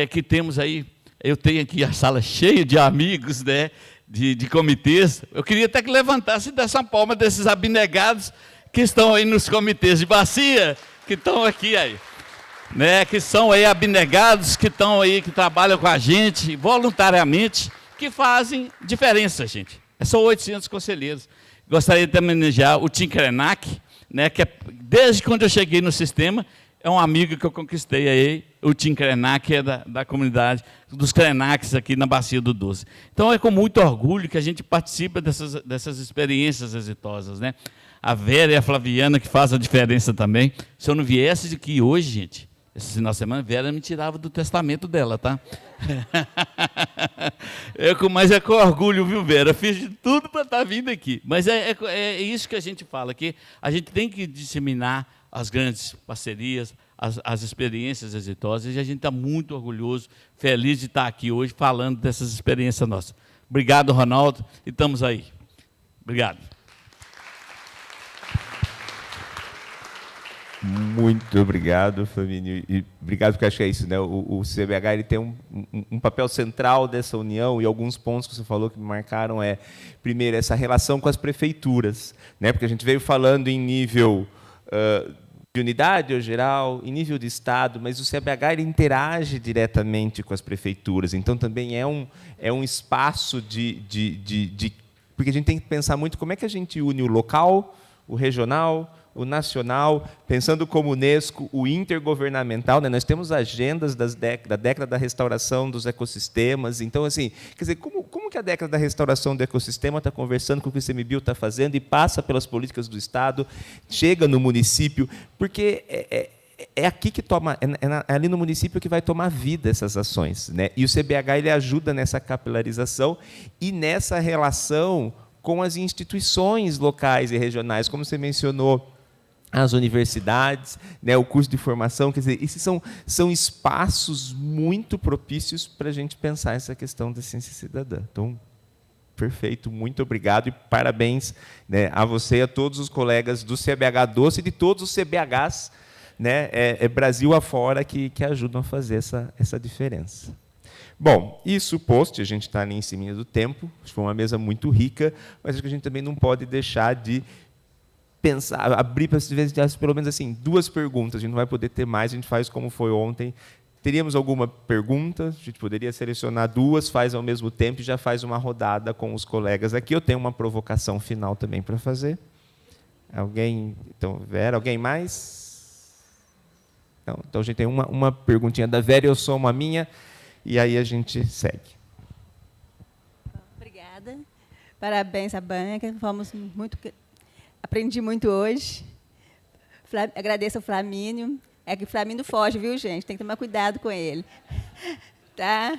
que temos aí, eu tenho aqui a sala cheia de amigos, né, de comitês. Eu queria até que levantasse dessa palma desses abnegados que estão aí nos comitês de bacia, que estão aqui aí, né, que são aí abnegados, que estão aí, que trabalham com a gente voluntariamente, que fazem diferença, gente. São 800 conselheiros. Gostaria de homenagear o Tim Krenak, né, que desde quando eu cheguei no sistema, é um amigo que eu conquistei aí, o Tim Krenak, que é da comunidade dos Krenaks aqui na Bacia do Doce. Então, é com muito orgulho que a gente participa dessas experiências exitosas, né? A Vera e a Flaviana, que faz a diferença também. Se eu não viesse aqui hoje, gente, esse final de semana, a Vera me tirava do testamento dela, tá? Mas é com orgulho, viu, Vera? Fiz de tudo para estar vindo aqui. Mas é isso que a gente fala, que a gente tem que disseminar as grandes parcerias, as experiências exitosas, e a gente está muito orgulhoso, feliz de estar aqui hoje falando dessas experiências nossas. Obrigado, Ronaldo, e estamos aí. Obrigado. Muito obrigado, Flamínio. E obrigado, porque acho que é isso, né? O CBH ele tem um papel central dessa união, e alguns pontos que você falou que me marcaram primeiro, essa relação com as prefeituras, né? Porque a gente veio falando em nível de unidade ou geral, em nível de Estado, mas o CBH ele interage diretamente com as prefeituras, então também é um espaço porque a gente tem que pensar muito como é que a gente une o local, o regional, o nacional, pensando como Unesco, o intergovernamental, né? Nós temos agendas da década da restauração dos ecossistemas. Então, assim, quer dizer, como que a década da restauração do ecossistema está conversando com o que o ICMBio está fazendo e passa pelas políticas do Estado, chega no município, porque é aqui que é ali no município que vai tomar vida essas ações, né? E o CBH ele ajuda nessa capilarização e nessa relação com as instituições locais e regionais, como você mencionou, as universidades, né, o curso de formação, quer dizer, esses são espaços muito propícios para a gente pensar essa questão da ciência cidadã. Então, perfeito, muito obrigado e parabéns, né, a você e a todos os colegas do CBH Doce e de todos os CBHs, né, Brasil afora, que ajudam a fazer essa diferença. Bom, isso posto, a gente está ali em cima do tempo, foi uma mesa muito rica, mas acho que a gente também não pode deixar de pensar, abrir para pelo menos assim, 2 perguntas, a gente não vai poder ter mais, a gente faz como foi ontem. Teríamos alguma pergunta? A gente poderia selecionar 2, faz ao mesmo tempo e já faz uma rodada com os colegas aqui. Eu tenho uma provocação final também para fazer. Alguém? Então, Vera, alguém mais? Não, então a gente tem uma perguntinha da Vera, eu somo a minha, e aí a gente segue. Obrigada. Parabéns à banca. Aprendi muito hoje. Agradeço ao Flamínio. É que o Flamínio foge, viu, gente? Tem que tomar cuidado com ele. Tá?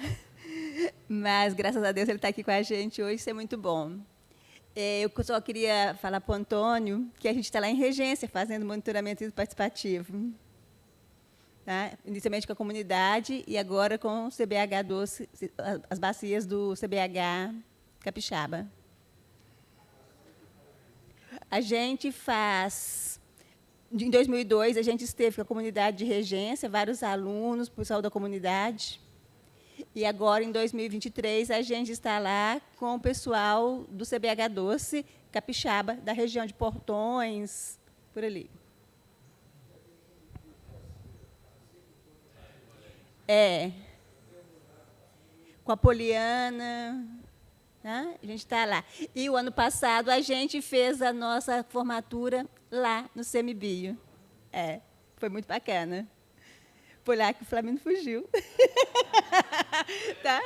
Mas, graças a Deus, ele está aqui com a gente hoje. Isso é muito bom. Eu só queria falar para o Antônio que a gente está lá em Regência, fazendo monitoramento participativo. Tá? Inicialmente com a comunidade e agora com o CBH Doce, as bacias do CBH Capixaba. A gente faz... Em 2002, a gente esteve com a comunidade de Regência, vários alunos, pessoal da comunidade. E agora, em 2023, a gente está lá com o pessoal do CBH Doce, Capixaba, da região de Portões, por ali. Com a Poliana... A gente está lá. E o ano passado a gente fez a nossa formatura lá no CMBio. Foi muito bacana. Foi lá que o Flamínio fugiu. Tá?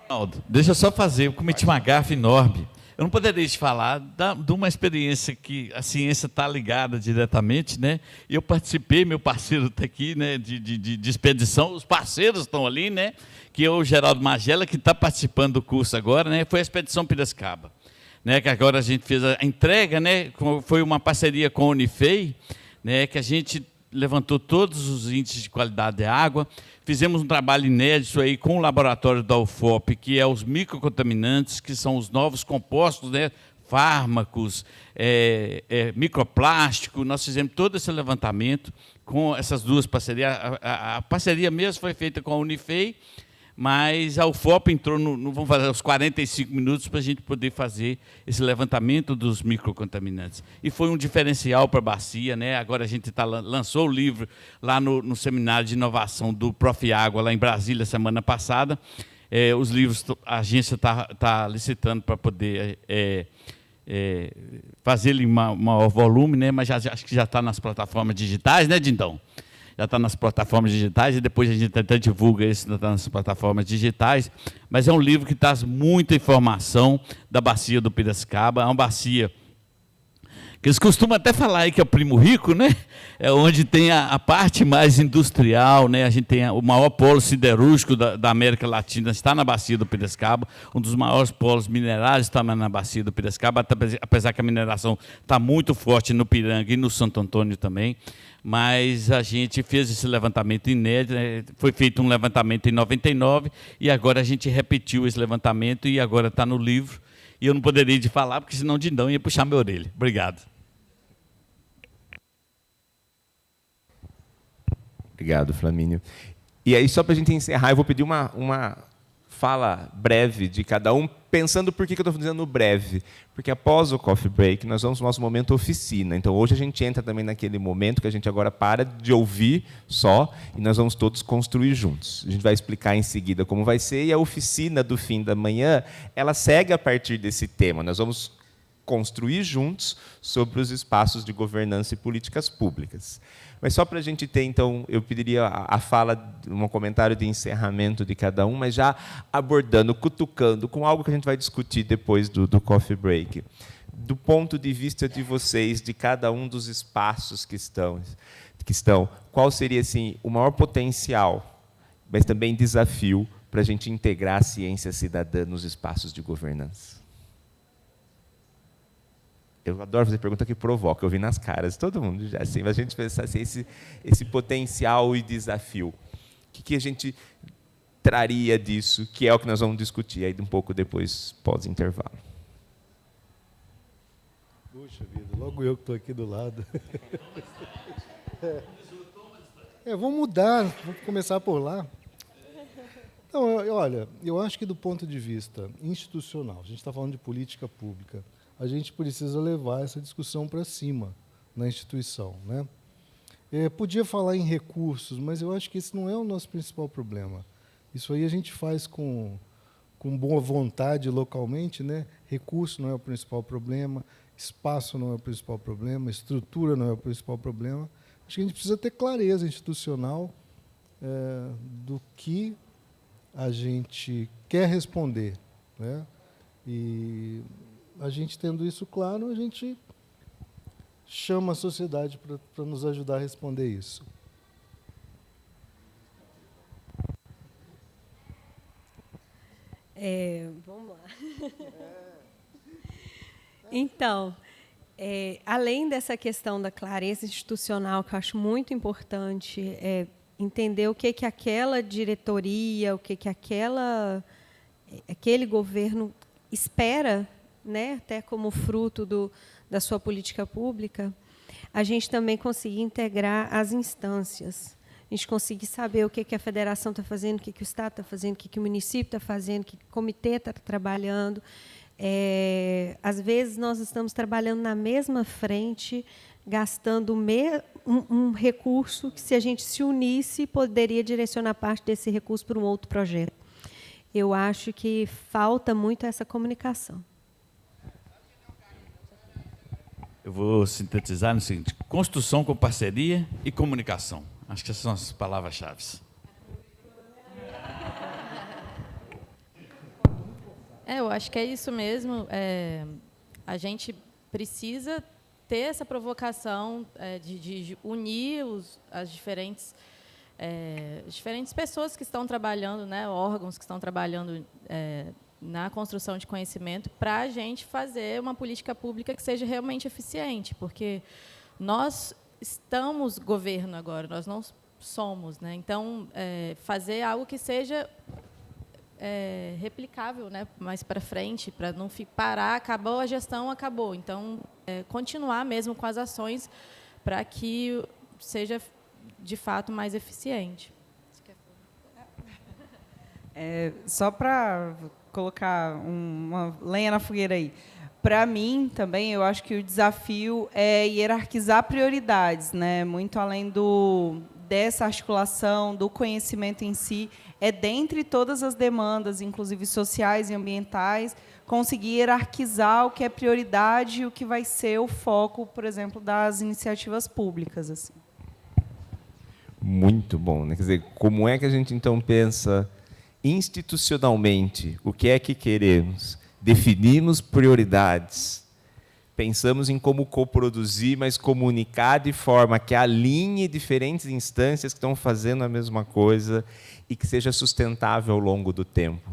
Ronaldo, deixa eu só fazer, eu cometi uma gafe enorme. Eu não poderia deixar de falar de uma experiência que a ciência está ligada diretamente, né? Eu participei, meu parceiro está aqui, né? De expedição, os parceiros estão ali, né? Que é o Geraldo Magela, que está participando do curso agora, né? Foi a Expedição Piracicaba, né? Que agora a gente fez a entrega, né? Foi uma parceria com a Unifei, né? Que a gente levantou todos os índices de qualidade da água, fizemos um trabalho inédito aí com o laboratório da UFOP, que é os microcontaminantes, que são os novos compostos, né? Fármacos, microplástico. Nós fizemos todo esse levantamento com essas 2 parcerias. A parceria mesmo foi feita com a Unifei, mas a UFOP entrou, vamos fazer os 45 minutos para a gente poder fazer esse levantamento dos microcontaminantes. E foi um diferencial para a bacia, né? Agora a gente lançou o livro lá no seminário de inovação do Prof. Água, lá em Brasília, semana passada. Os livros, a agência está licitando para poder fazer ele em maior volume, né? Mas acho que já está nas plataformas digitais, né, Dindão? Já está nas plataformas digitais, e depois a gente até divulga isso nas plataformas digitais, mas é um livro que traz muita informação da bacia do Piracicaba. É uma bacia que eles costumam até falar aí que é o Primo Rico, né? É onde tem a parte mais industrial, né? A gente tem o maior polo siderúrgico da América Latina, está na Bacia do Piracicaba, um dos maiores polos minerais está na Bacia do Piracicaba, apesar que a mineração está muito forte no Piranga e no Santo Antônio também. Mas a gente fez esse levantamento inédito, né? Foi feito um levantamento em 99 e agora a gente repetiu esse levantamento e agora está no livro. E eu não poderia de falar, porque senão o Dindão ia puxar minha orelha. Obrigado. Obrigado, Flamínio. E aí, só para a gente encerrar, eu vou pedir uma fala breve de cada um, pensando por que eu estou dizendo breve. Porque após o coffee break, nós vamos para o nosso momento oficina. Então, hoje a gente entra também naquele momento que a gente agora para de ouvir só e nós vamos todos construir juntos. A gente vai explicar em seguida como vai ser e a oficina do fim da manhã, ela segue a partir desse tema. Nós vamos construir juntos sobre os espaços de governança e políticas públicas. Mas só para a gente ter, então, eu pediria a fala, um comentário de encerramento de cada um, mas já abordando, cutucando, com algo que a gente vai discutir depois do coffee break. Do ponto de vista de vocês, de cada um dos espaços que estão, qual seria assim, o maior potencial, mas também desafio, para a gente integrar a ciência cidadã nos espaços de governança? Eu adoro fazer pergunta que provoca, eu vi nas caras de todo mundo já, assim, mas a gente pensar assim, esse potencial e desafio. O que a gente traria disso, que é o que nós vamos discutir aí um pouco depois, pós-intervalo. Puxa vida, logo eu que estou aqui do lado. Vamos mudar, vamos começar por lá. Então, olha, eu acho que do ponto de vista institucional, a gente está falando de política pública, a gente precisa levar essa discussão para cima na instituição, né? Podia falar em recursos, mas eu acho que esse não é o nosso principal problema. Isso aí a gente faz com boa vontade localmente, né? Recurso não é o principal problema, espaço não é o principal problema, estrutura não é o principal problema. Acho que a gente precisa ter clareza institucional do que a gente quer responder, né? E a gente tendo isso claro, a gente chama a sociedade para nos ajudar a responder isso. Vamos lá. Então, além dessa questão da clareza institucional, que eu acho muito importante, entender o que aquela diretoria, o que aquele governo espera, né, até como fruto da sua política pública, a gente também conseguir integrar as instâncias. A gente conseguir saber o que a federação está fazendo, o que o Estado está fazendo, o que o município está fazendo, o que o comitê está trabalhando. Às vezes, nós estamos trabalhando na mesma frente, gastando um recurso que, se a gente se unisse, poderia direcionar parte desse recurso para um outro projeto. Eu acho que falta muito essa comunicação. Eu vou sintetizar no seguinte: construção com parceria e comunicação. Acho que essas são as palavras-chave. Eu acho que é isso mesmo. A gente precisa ter essa provocação de unir as diferentes pessoas que estão trabalhando, né, órgãos que estão trabalhando na construção de conhecimento, para a gente fazer uma política pública que seja realmente eficiente, porque nós estamos governo agora, nós não somos, né? Então, fazer algo que seja replicável, né, mais para frente, para não parar, acabou a gestão, acabou. Então, continuar mesmo com as ações para que seja, de fato, mais eficiente. Só para colocar uma lenha na fogueira aí. Para mim, também, eu acho que o desafio é hierarquizar prioridades, né? Muito além dessa articulação, do conhecimento em si, dentre todas as demandas, inclusive sociais e ambientais, conseguir hierarquizar o que é prioridade e o que vai ser o foco, por exemplo, das iniciativas públicas. Assim. Muito bom, né? Quer dizer, como é que a gente, então, pensa institucionalmente o que é que queremos? Definimos prioridades, Pensamos em como coproduzir, mas comunicar de forma que alinhe diferentes instâncias que estão fazendo a mesma coisa e que seja sustentável ao longo do tempo.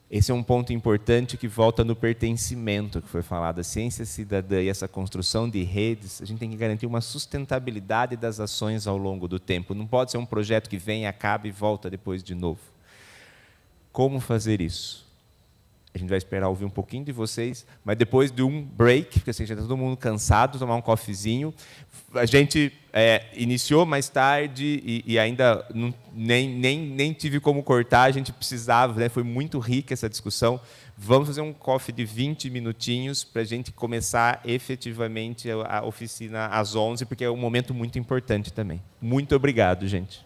Esse é um ponto importante que volta no pertencimento que foi falado. A ciência cidadã e essa construção de redes, a gente tem que garantir uma sustentabilidade das ações ao longo do tempo. Não pode ser um projeto que vem, acaba e volta depois de novo. Como fazer isso? A gente vai esperar ouvir um pouquinho de vocês, mas depois de um break, porque assim, já está todo mundo cansado, tomar um cofezinho. A gente iniciou mais tarde e ainda nem tive como cortar, a gente precisava, né, foi muito rica essa discussão. Vamos fazer um coffee de 20 minutinhos para a gente começar efetivamente a oficina às 11, porque é um momento muito importante também. Muito obrigado, gente.